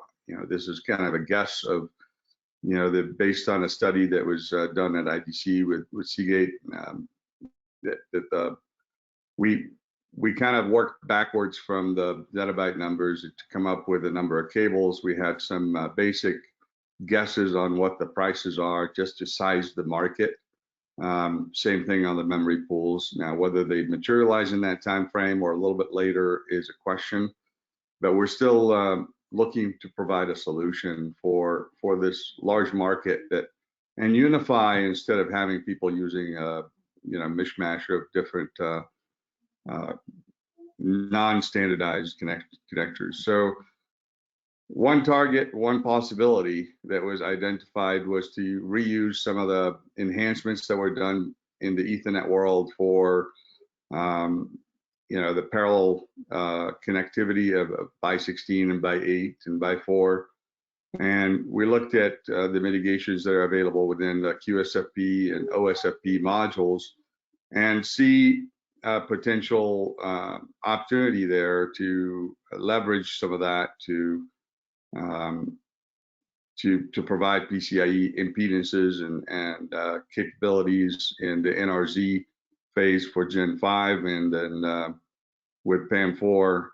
this is kind of a guess of, based on a study that was done at IDC with Seagate, we kind of worked backwards from the zettabyte numbers to come up with a number of cables. We had some basic guesses on what the prices are just to size the market. Same thing on the memory pools. Now, whether they materialize in that time frame or a little bit later is a question, but we're still looking to provide a solution for this large market and unify instead of having people using mishmash of different non-standardized connectors. So one target, one possibility that was identified was to reuse some of the enhancements that were done in the Ethernet world for the parallel connectivity of by 16 and by 8 and by 4. And we looked at the mitigations that are available within the QSFP and OSFP modules and see a potential opportunity there to leverage some of that to provide PCIe impedances and capabilities in the NRZ phase for Gen 5, and then with PAM4,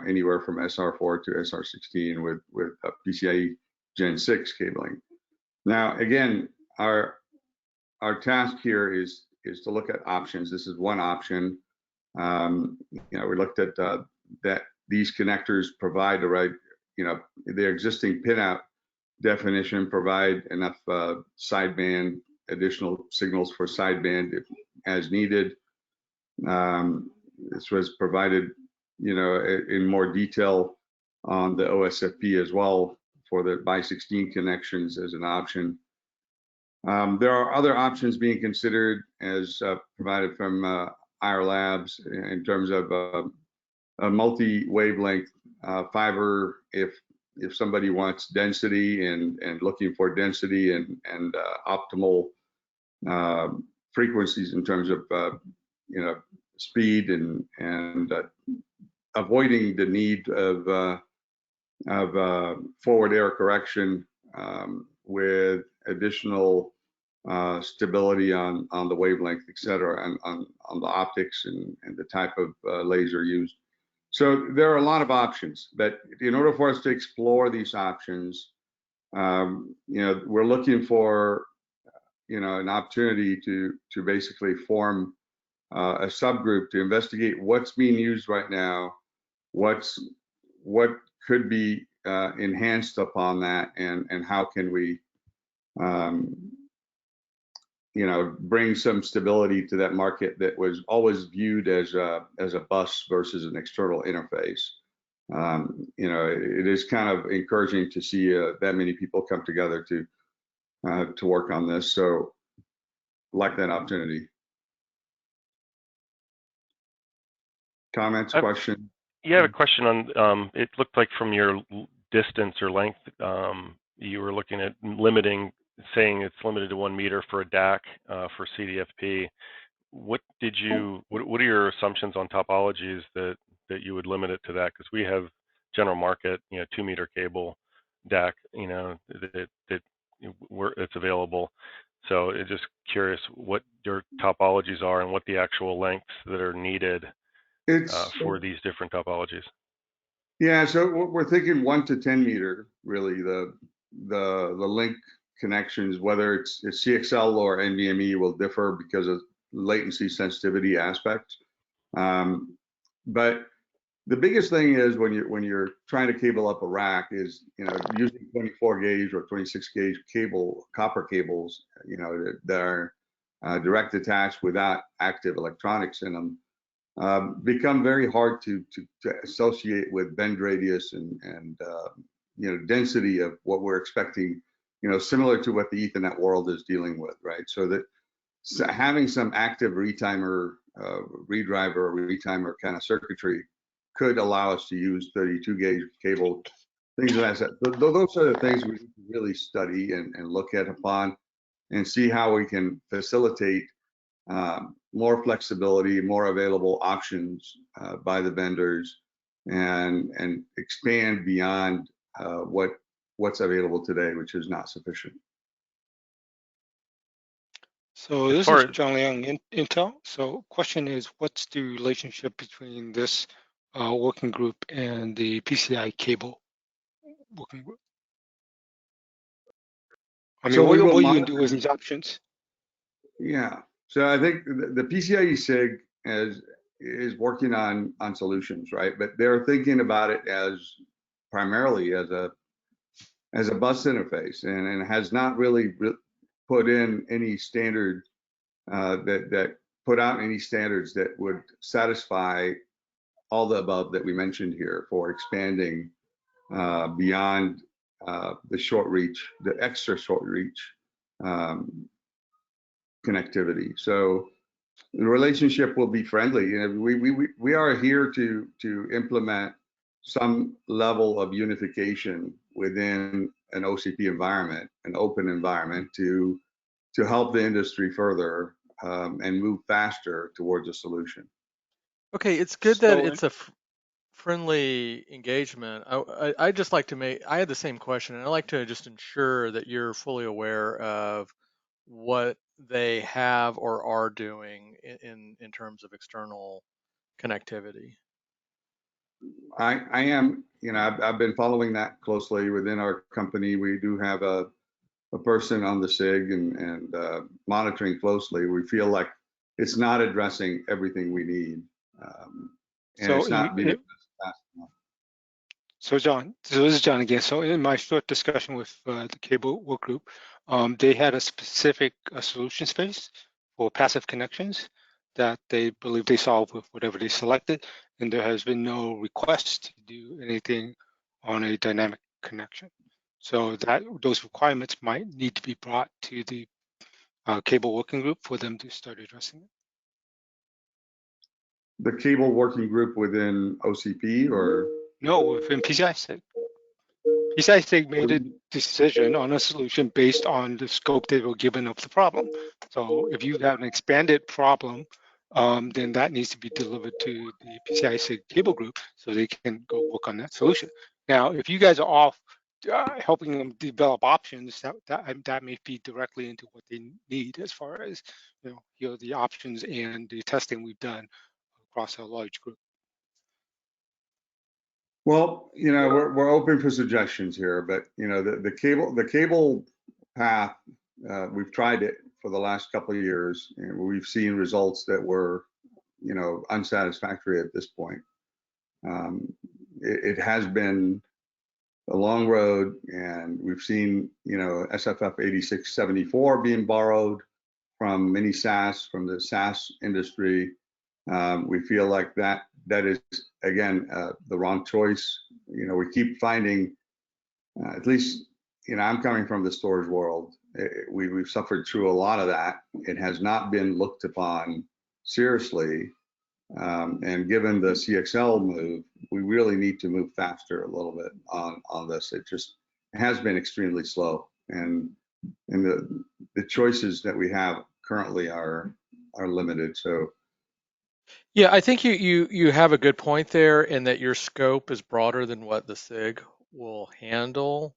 anywhere from SR4 to SR16 with PCIe Gen 6 cabling. Now, again, our task here is to look at options. This is one option. We looked at that these connectors provide the right, their existing pinout definition provide enough sideband, additional signals for sideband as needed. This was provided, in more detail on the OSFP as well for the by 16 connections as an option. There are other options being considered as provided from IR Labs in terms of a multi-wavelength fiber if somebody wants density and looking for density and optimal frequencies in terms of speed and avoiding the need of forward error correction with additional stability on the wavelength, et cetera, and on the optics and the type of laser used. So there are a lot of options, but in order for us to explore these options, we're looking for an opportunity to basically form a subgroup to investigate what's being used right now, what could be enhanced upon that, and how can we bring some stability to that market that was always viewed as a bus versus an external interface. It is kind of encouraging to see that many people come together to work on this. So, like that opportunity. Comments, questions? Yeah, I have a question on. It looked like from your distance or length, you were looking at saying it's limited to 1 meter for a DAC for CDFP. What are your assumptions on topologies that you would limit it to that? Because we have general market, 2 meter cable DAC, it's available. So it's just curious what your topologies are and what the actual lengths that are needed for these different topologies. Yeah, so we're thinking 1 to 10 meter, really, the link connections, whether it's CXL or NVMe, will differ because of latency sensitivity aspects. But the biggest thing is when you're trying to cable up a rack is using 24 gauge or 26 gauge copper cables, that are direct attached without active electronics in them, become very hard to associate with bend radius and density of what we're expecting, similar to what the Ethernet world is dealing with, right? So having some active retimer, redriver, or retimer kind of circuitry could allow us to use 32 gauge cable, things like that. Those are the things we need to really study and look at upon and see how we can facilitate more flexibility, more available options by the vendors, and expand beyond what's available today, which is not sufficient. So this is John Liang, Intel. So question is, what's the relationship between this working group and the PCI cable working group? I mean, So what are you going to do with these options? Yeah, so I think the PCIe SIG is working on solutions, right? But they're thinking about it as primarily as a bus interface, and has not really put in any standard that put out any standards that would satisfy all the above that we mentioned here for expanding beyond the short reach, the extra short reach connectivity. So the relationship will be friendly. We are here to implement some level of unification within an OCP environment, an open environment, to help the industry further and move faster towards a solution. Okay, it's good that it's a friendly engagement. I just like to I had the same question, and I like to just ensure that you're fully aware of what they have or are doing in terms of external connectivity. I am, I've been following that closely within our company. We do have a person on the SIG and monitoring closely. We feel like it's not addressing everything we need, and it's not being addressed fast enough. So John, so this is John again. So in my short discussion with the cable work group, they had a specific solution space for passive connections that they believe they solve with whatever they selected, and there has been no request to do anything on a dynamic connection. So those requirements might need to be brought to the cable working group for them to start addressing it. The cable working group within OCP, or? No, within PCI SIG. PCI SIG made a decision on a solution based on the scope they were given of the problem. So if you have an expanded problem, then that needs to be delivered to the PCI SIG cable group so they can go work on that solution. Now, if you guys are off helping them develop options, that may feed directly into what they need as far as here are the options and the testing we've done across a large group. Well, we're open for suggestions here, but the cable path, we've tried it for the last couple of years, and we've seen results that were unsatisfactory at this point. It has been a long road, and we've seen, SFF 8674 being borrowed from mini SaaS, from the SaaS industry. We feel like that is, again, the wrong choice. We keep finding, at least, I'm coming from the storage world. We've suffered through a lot of that. It has not been looked upon seriously. And given the CXL move, we really need to move faster a little bit on this. It has been extremely slow, and the choices that we have currently are limited. So Yeah, I think you have a good point there in that your scope is broader than what the SIG will handle,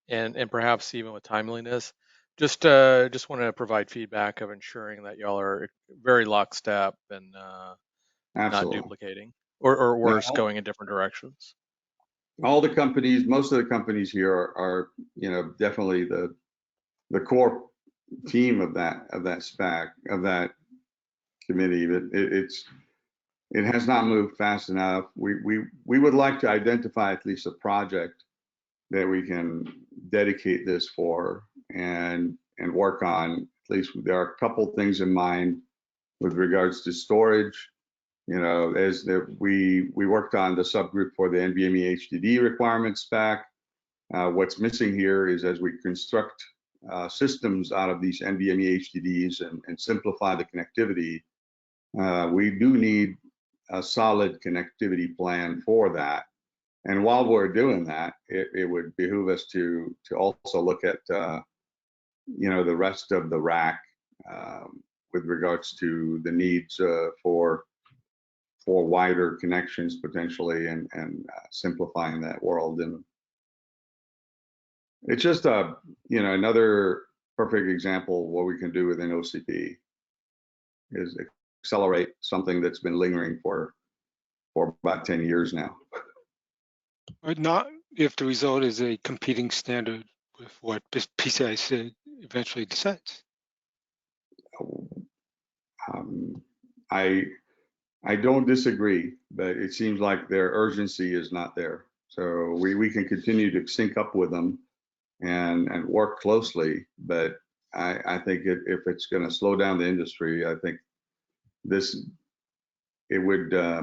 and perhaps even with timeliness. Just want to provide feedback of ensuring that y'all are very lockstep and not absolutely. duplicating or No, worse, going in different directions. all the companies, most of the companies here are definitely the core team of that SPAC, of that committee. But it has not moved fast enough. We would like to identify at least a project that we can dedicate this for and work on. At least there are a couple things in mind with regards to storage. As we worked on the subgroup for the NVMe HDD requirements spec. What's missing here is, as we construct systems out of these NVMe HDDs and simplify the connectivity, we do need a solid connectivity plan for that. And while we're doing that, it would behoove us to also look at the rest of the rack with regards to the needs for wider connections potentially, and simplifying that world. And it's just another perfect example of what we can do within OCP is accelerate something that's been lingering for about 10 years now. But not if the result is a competing standard with what PCI SIG eventually decides. I don't disagree, but it seems like their urgency is not there. So we can continue to sync up with them and work closely, but I think if it's going to slow down the industry, I think it would, I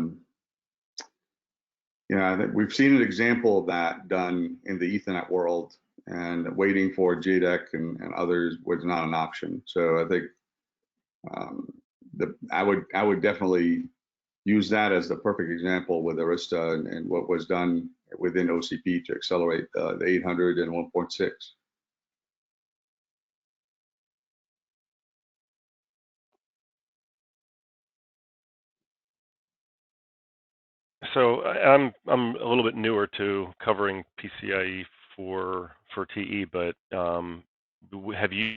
think we've seen an example of that done in the Ethernet world, and waiting for JDEC and others was not an option. So I think I would definitely use that as the perfect example with Arista and what was done within OCP to accelerate the 800 and 1.6. So I'm a little bit newer to covering PCIe for TE, but have you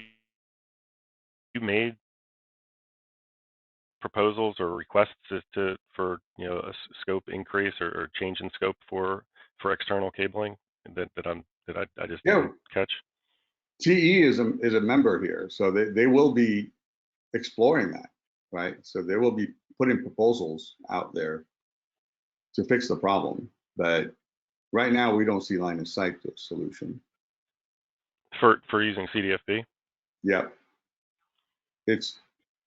made proposals or requests for a scope increase or change in scope for external cabling that I just didn't catch? TE is a member here, so they will be exploring that, right? So they will be putting proposals out there to fix the problem, but right now we don't see line of sight to a solution For using CDFB. Yeah, it's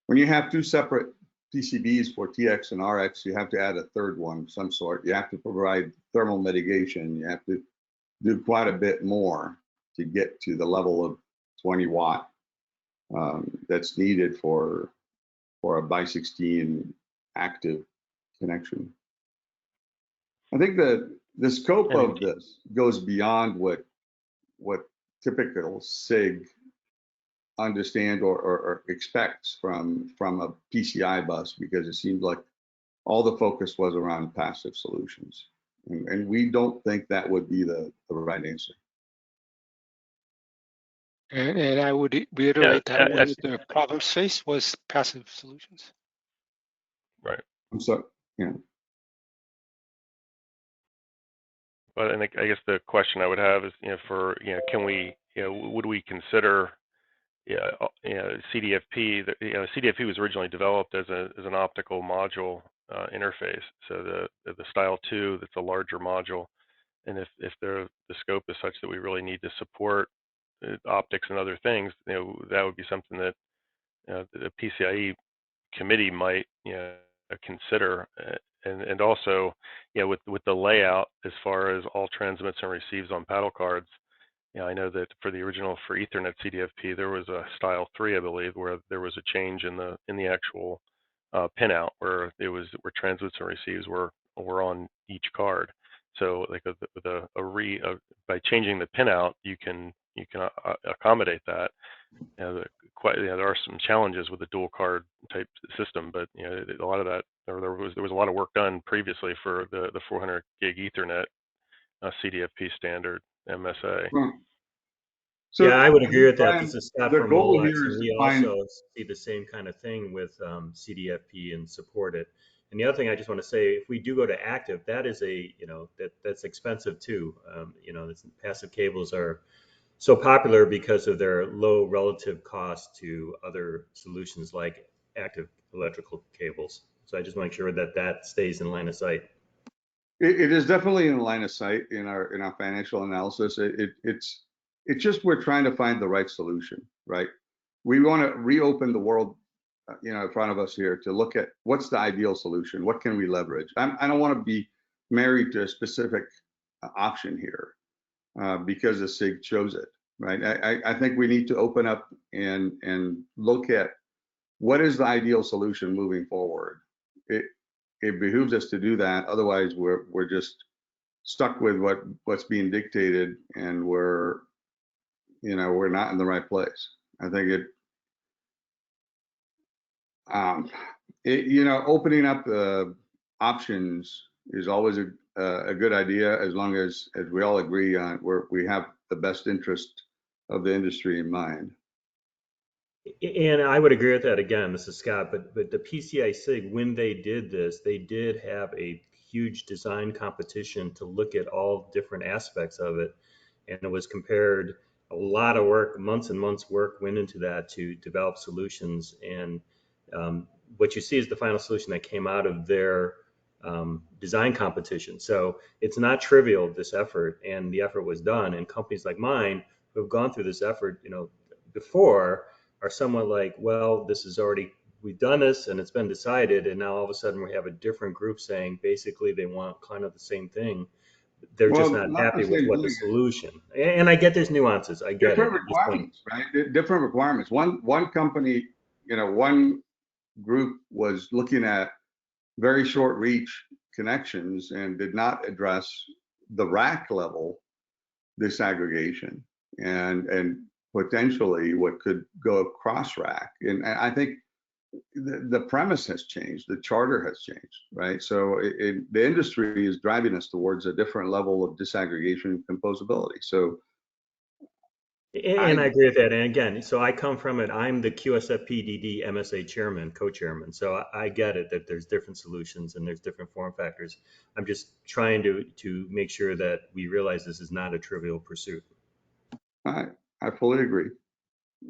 when you have two separate PCBs for TX and RX, you have to add a third one of some sort. You have to provide thermal mitigation. You have to do quite a bit more to get to the level of 20 watt that's needed for a by 16 active connection. I think that the scope of this goes beyond what typical SIG understand or expects from a PCI bus, because it seems like all the focus was around passive solutions, and we don't think that would be the right answer. And I would reiterate that one of the problems faced was passive solutions. Right. So, But I think, I guess the question I would have is, can we, would we consider CDFP. CDFP was originally developed as an optical module interface. So the Style 2, that's a larger module, and if the scope is such that we really need to support optics and other things, that would be something that the PCIe committee might consider, and also with the layout as far as all transmits and receives on paddle cards. I know that for the original for Ethernet CDFP, there was a Style 3, I believe, where there was a change in the actual pinout where transmits and receives were on each card. So like by changing the pinout, you can accommodate that. There are some challenges with the dual card type system, but a lot of that there was a lot of work done previously for the 400 gig Ethernet CDFP standard MSA. So yeah, I would agree with that. This is Scott the from goal Molex, here is and we also see the same kind of thing with CDFP and support it. And the other thing I just want to say, if we do go to active, that is that's expensive too. Passive cables are so popular because of their low relative cost to other solutions like active electrical cables. So I just want to make sure that stays in line of sight. It is definitely in line of sight in our financial analysis. It's just we're trying to find the right solution, right? We want to reopen the world, in front of us here to look at what's the ideal solution. What can we leverage? I don't want to be married to a specific option here because the SIG chose it, right? I think we need to open up and look at what is the ideal solution moving forward. It behooves us to do that. Otherwise, we're just stuck with what's being dictated, and we're not in the right place. I think opening up the options is always a good idea, as long as we all agree on we have the best interest of the industry in mind. And I would agree with that. Again, this is Scott, but the PCI SIG, when they did this, they did have a huge design competition to look at all different aspects of it. And it was compared, a lot of work, months and months work went into that to develop solutions. And what you see is the final solution that came out of their design competition. So it's not trivial, this effort, and the effort was done. And companies like mine who have gone through this effort, before, are somewhat like, well, we've done this and it's been decided, and now all of a sudden we have a different group saying basically they want kind of the same thing. They're just not happy with what the solution. And I get there's nuances. I get different requirements, right? Different requirements. One company, one group was looking at very short reach connections and did not address the rack level disaggregation and potentially what could go across rack. And I think the premise has changed, the charter has changed, right? So the industry is driving us towards a different level of disaggregation and composability. So, and I agree with that. And again, so I come from it. I'm the QSFP-DD MSA chairman, co-chairman. So I get it that there's different solutions and there's different form factors. I'm just trying to make sure that we realize this is not a trivial pursuit. I fully agree.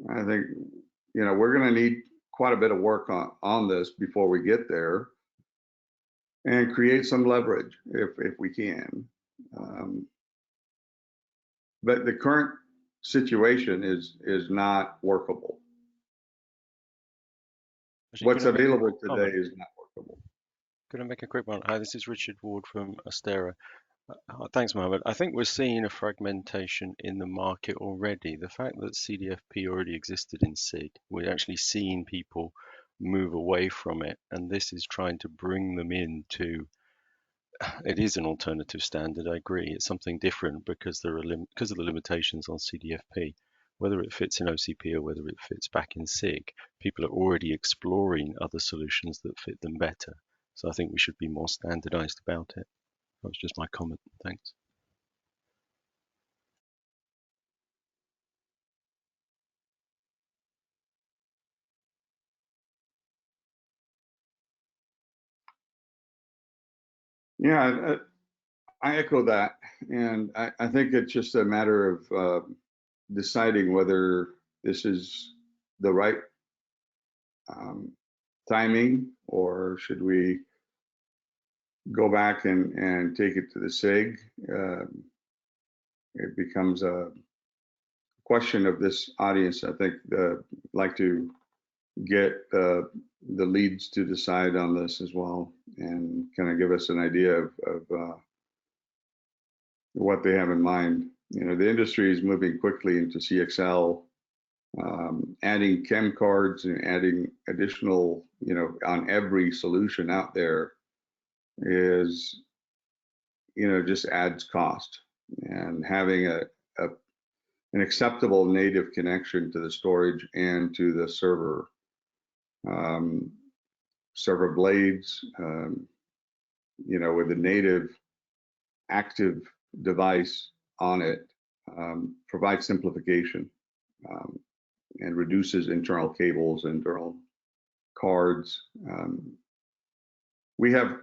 I think, we're going to need quite a bit of work on this before we get there, and create some leverage if we can. But the current situation is not workable. What's available today is not workable. Going to make a quick one. Hi, this is Richard Ward from Astera. Thanks, Mohammed. I think we're seeing a fragmentation in the market already. The fact that CDFP already existed in SIG, we're actually seeing people move away from it, and this is trying to bring them into. It is an alternative standard. I agree. It's something different because because of the limitations on CDFP. Whether it fits in OCP or whether it fits back in SIG, people are already exploring other solutions that fit them better. So I think we should be more standardized about it. That was just my comment. Thanks. Yeah, I echo that. And I think it's just a matter of deciding whether this is the right timing, or should we go back and take it to the SIG? It becomes a question of this audience. I think like to get the leads to decide on this as well, and kind of give us an idea of what they have in mind. You know, the industry is moving quickly into CXL, adding chem cards and adding additional, you know, on every solution out there is, you know, just adds cost. And having an acceptable native connection to the storage and to the server, server blades, you know, with a native active device on it, provides simplification and reduces internal cables, internal cards. We have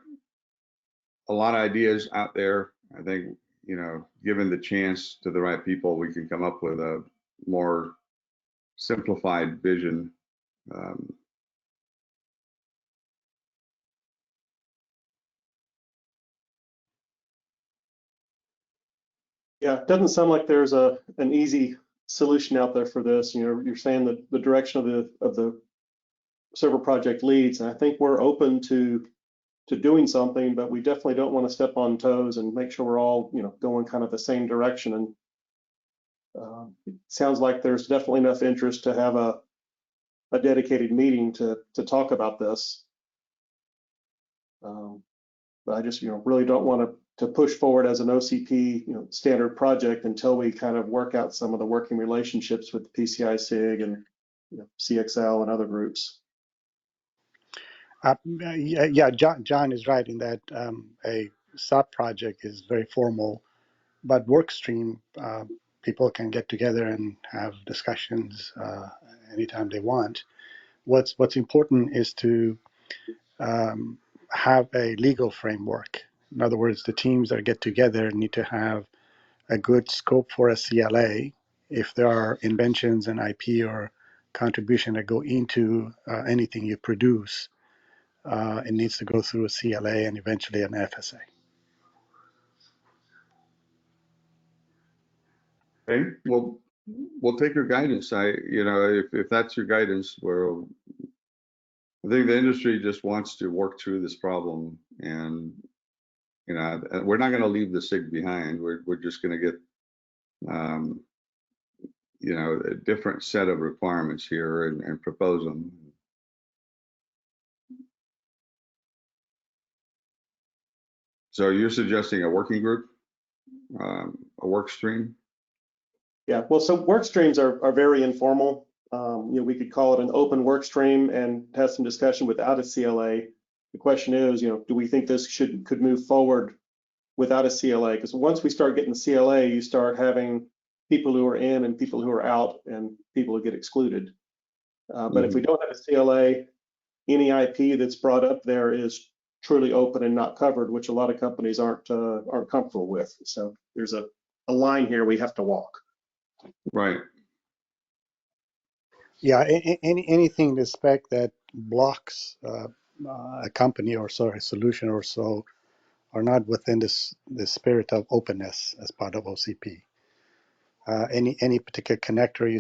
a lot of ideas out there. I think, you know, given the chance to the right people, we can come up with a more simplified vision. Yeah, it doesn't sound like there's an easy solution out there for this. You know, you're saying that the direction of the server project leads, and I think we're open to doing something, but we definitely don't want to step on toes and make sure we're all, you know, going kind of the same direction. And it sounds like there's definitely enough interest to have a dedicated meeting to talk about this. But I just, you know, really don't want to push forward as an OCP, you know, standard project until we kind of work out some of the working relationships with the PCI SIG and, you know, CXL and other groups. Yeah, John is right in that a sub project is very formal, but work stream, people can get together and have discussions anytime they want. What's important is to have a legal framework. In other words, the teams that get together need to have a good scope for a CLA. If there are inventions and IP or contribution that go into anything you produce, it needs to go through a CLA and eventually an FSA. Okay, well, we'll take your guidance. You know, if that's your guidance, I think the industry just wants to work through this problem, and you know, we're not going to leave the SIG behind. We're just going to get, you know, a different set of requirements here and propose them. So you're suggesting a working group, a work stream? Yeah, well, so work streams are very informal. You know, we could call it an open work stream and have some discussion without a CLA. The question is, you know, do we think this could move forward without a CLA? Because once we start getting the CLA, you start having people who are in and people who are out and people who get excluded. But if we don't have a CLA, any IP that's brought up there is truly open and not covered, which a lot of companies aren't comfortable with. So there's a line here we have to walk. Right. Yeah, anything the spec that blocks a company or so, a solution or so, are not within the spirit of openness as part of OCP. Any particular connector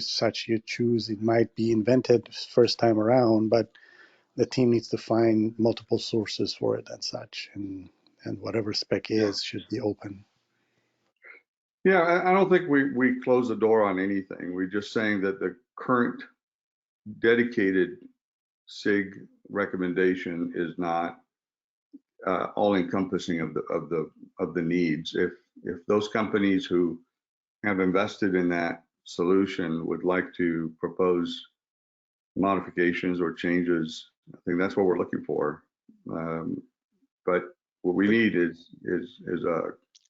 you choose, it might be invented first time around, but the team needs to find multiple sources for it and such, and whatever spec is should be open. Yeah, I don't think we close the door on anything. We're just saying that the current dedicated SIG recommendation is not all-encompassing of the needs. If those companies who have invested in that solution would like to propose modifications or changes, I think that's what we're looking for. But what we need is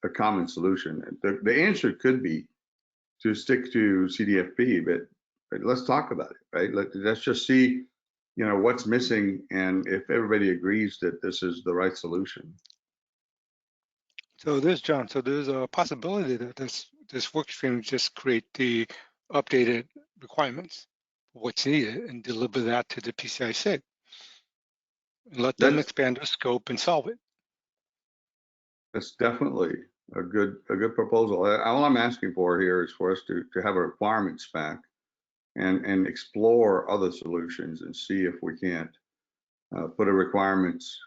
a common solution. The answer could be to stick to CDFP, but let's talk about it, right? Let's just see, you know, what's missing, and if everybody agrees that this is the right solution. So there's John. So there's a possibility that this work stream just create the updated requirements. what's needed and deliver that to the PCI SIG and let them That's expand their scope and solve it. that's definitely a good proposal. All I'm asking for here is for us to have a requirement spec and explore other solutions and see if we can't put a requirements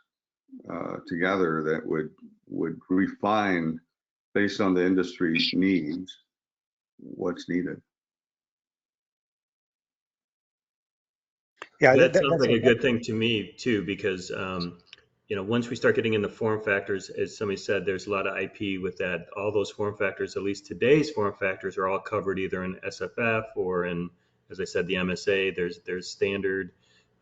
together that would refine based on the industry needs what's needed. Yeah, That sounds that's like a a good thing to me too, because once we start getting into form factors, as somebody said, there's a lot of IP with that. All those form factors, at least today's form factors, are all covered either in SFF or in, as I said, the MSA. There's standard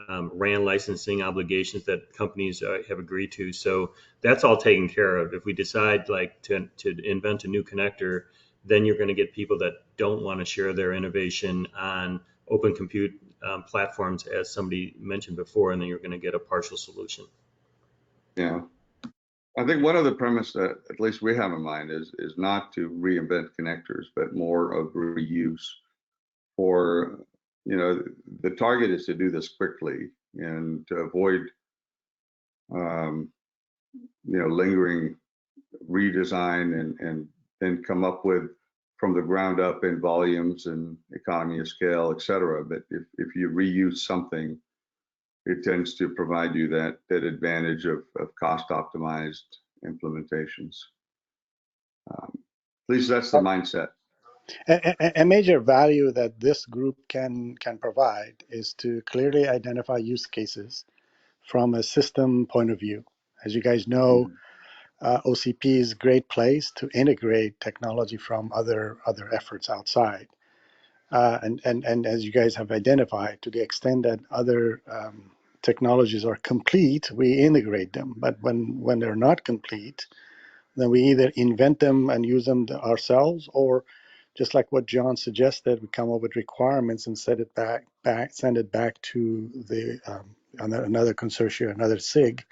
RAN licensing obligations that companies have agreed to. So that's all taken care of. If we decide like to invent a new connector, then you're going to get people that don't want to share their innovation on open compute platforms, as somebody mentioned before, and then you're going to get a partial solution. Yeah, I think one of the premise that at least we have in mind is not to reinvent connectors, but more of reuse. For the target is to do this quickly and to avoid lingering redesign and then come up with from the ground up in volumes and economy of scale, et cetera. But if you reuse something, it tends to provide you that advantage of cost optimized implementations. At least that's the mindset. A major value that this group can provide is to clearly identify use cases from a system point of view. As you guys know, OCP is a great place to integrate technology from other efforts outside. And as you guys have identified, to the extent that other technologies are complete, we integrate them. But when they're not complete, then we either invent them and use them ourselves, or just like what John suggested, we come up with requirements and send it back to the another consortium, another SIG,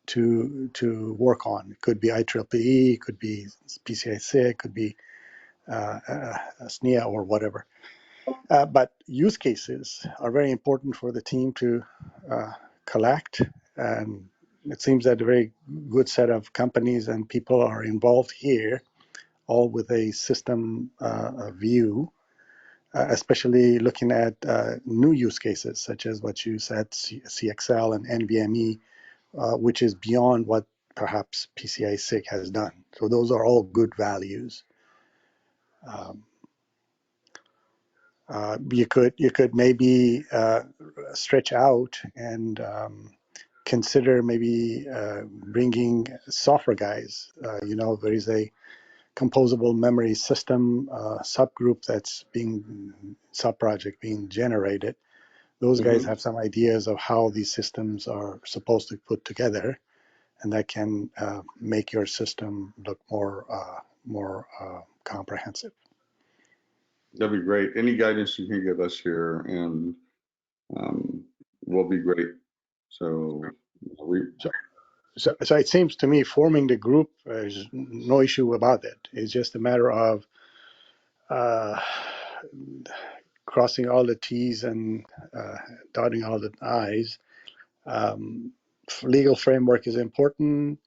to work on. It could be IEEE, it could be PCI SIG, could be SNIA or whatever. But use cases are very important for the team to collect, and it seems that a very good set of companies and people are involved here, all with a system view, especially looking at new use cases, such as what you said, CXL and NVMe, which is beyond what perhaps PCI SIG has done. So those are all good values. You could maybe stretch out and consider maybe bringing software guys. There is a composable memory system subgroup that's sub-project being generated. Those guys have some ideas of how these systems are supposed to put together, and that can make your system look more comprehensive. That'd be great. Any guidance you can give us here, and will be great. So So it seems to me forming the group, there's no issue about it. It's just a matter of crossing all the T's and dotting all the I's. Legal framework is important.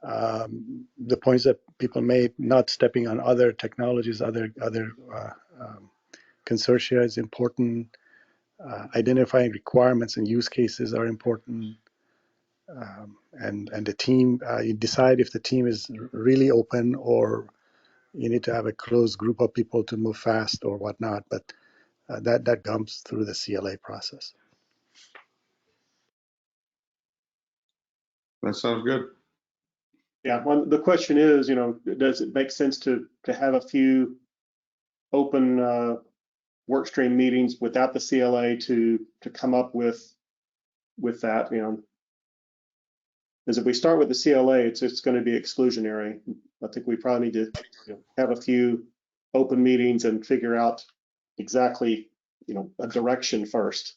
The points that people made, not stepping on other technologies, other consortia is important. Identifying requirements and use cases are important. And the team, you decide if the team is really open or you need to have a closed group of people to move fast or whatnot. But that comes through the CLA process. that sounds good. Yeah, well, the question is, does it make sense to have a few open work stream meetings without the CLA to come up with that? Because if we start with the CLA, it's going to be exclusionary. I think we probably need to have a few open meetings and figure out exactly a direction first.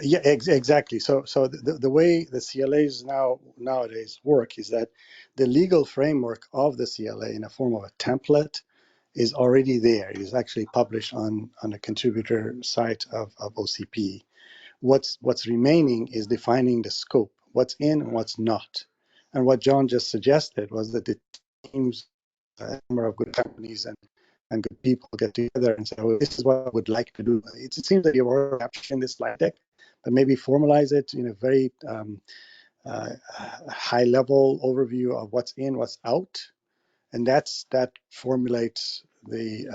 Yeah, exactly. So the way the CLAs nowadays work is that the legal framework of the CLA in a form of a template is already there. It is actually published on the contributor site of OCP. What's remaining is defining the scope, what's in and what's not. And what John just suggested was that the teams, a number of good companies and good people get together and say, well, this is what I would like to do. It seems that you're already capturing this slide deck, but maybe formalize it in a very high-level overview of what's in, what's out, and that formulates the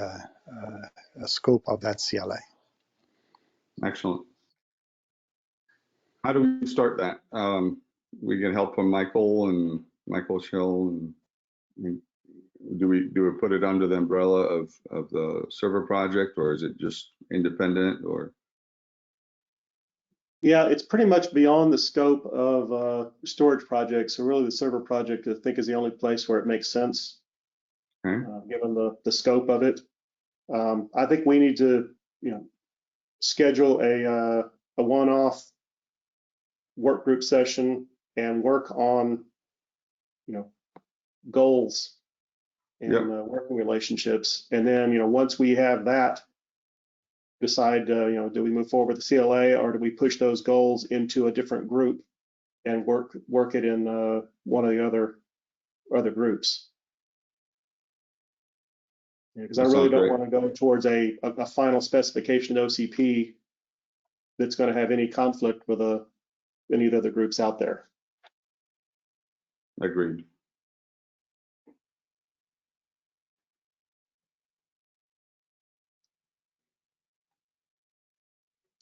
scope of that CLA. Excellent. How do we start that? We get help from Michael Schill, and do we put it under the umbrella of the server project, or is it just independent? Or yeah, it's pretty much beyond the scope of storage projects. So really, the server project I think is the only place where it makes sense, given the scope of it. I think we need to, schedule a one-off work group session and work on, goals and working relationships. And then, once we have that, decide, do we move forward with the CLA, or do we push those goals into a different group and work it in one of the other groups? Because I really don't want to go towards a final specification at OCP that's going to have any conflict with any of the other groups out there. Agreed.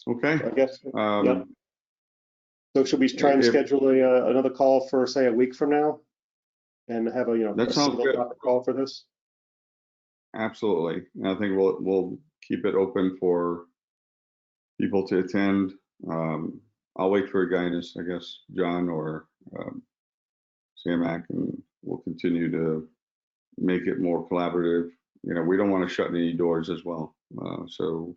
Okay. So I guess. Yep. So should we try and schedule another call for, say, a week from now, and have a single topic call for this? Absolutely. I think we'll keep it open for people to attend. I'll wait for guidance, I guess, John or Samak, and we'll continue to make it more collaborative. We don't want to shut any doors as well. So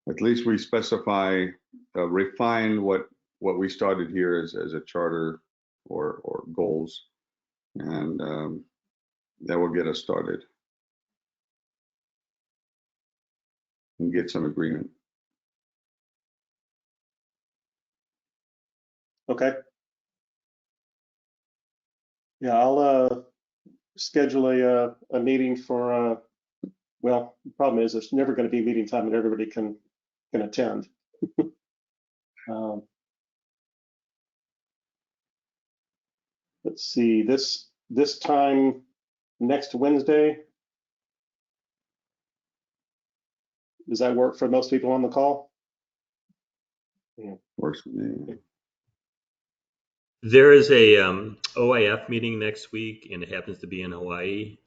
at least we specify, refine what we started here as a charter or goals, and that will get us started and get some agreement. Okay. Yeah, I'll schedule a meeting for, well, the problem is there's never going to be meeting time that everybody can attend. Let's see, this time next Wednesday, does that work for most people on the call? Yeah. Works for me. There is a OIF meeting next week, and it happens to be in Hawaii.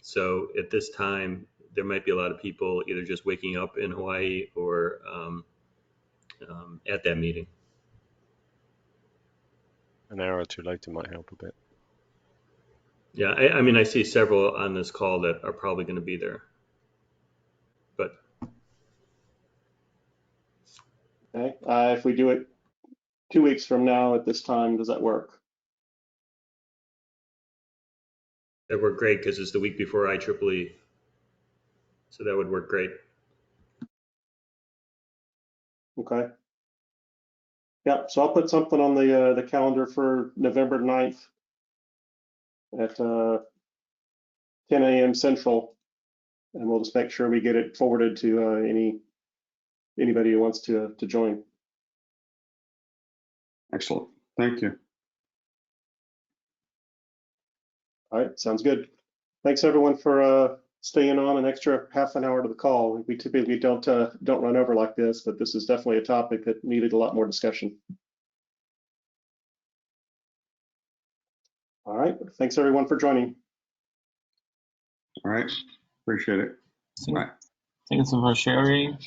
So at this time, there might be a lot of people either just waking up in Hawaii or at that meeting. An hour or two later might help a bit. Yeah, I mean, I see several on this call that are probably going to be there. But okay, if we do it 2 weeks from now at this time, does that work? that worked great because it's the week before IEEE. So that would work great. Okay. Yeah, so I'll put something on the calendar for November 9th at 10 a.m. Central, and we'll just make sure we get it forwarded to anybody who wants to join. Excellent. Thank you. All right, sounds good. Thanks everyone for staying on an extra half an hour to the call. We typically don't run over like this, but this is definitely a topic that needed a lot more discussion. All right, thanks everyone for joining. All right, appreciate it. Bye. Thanks for sharing.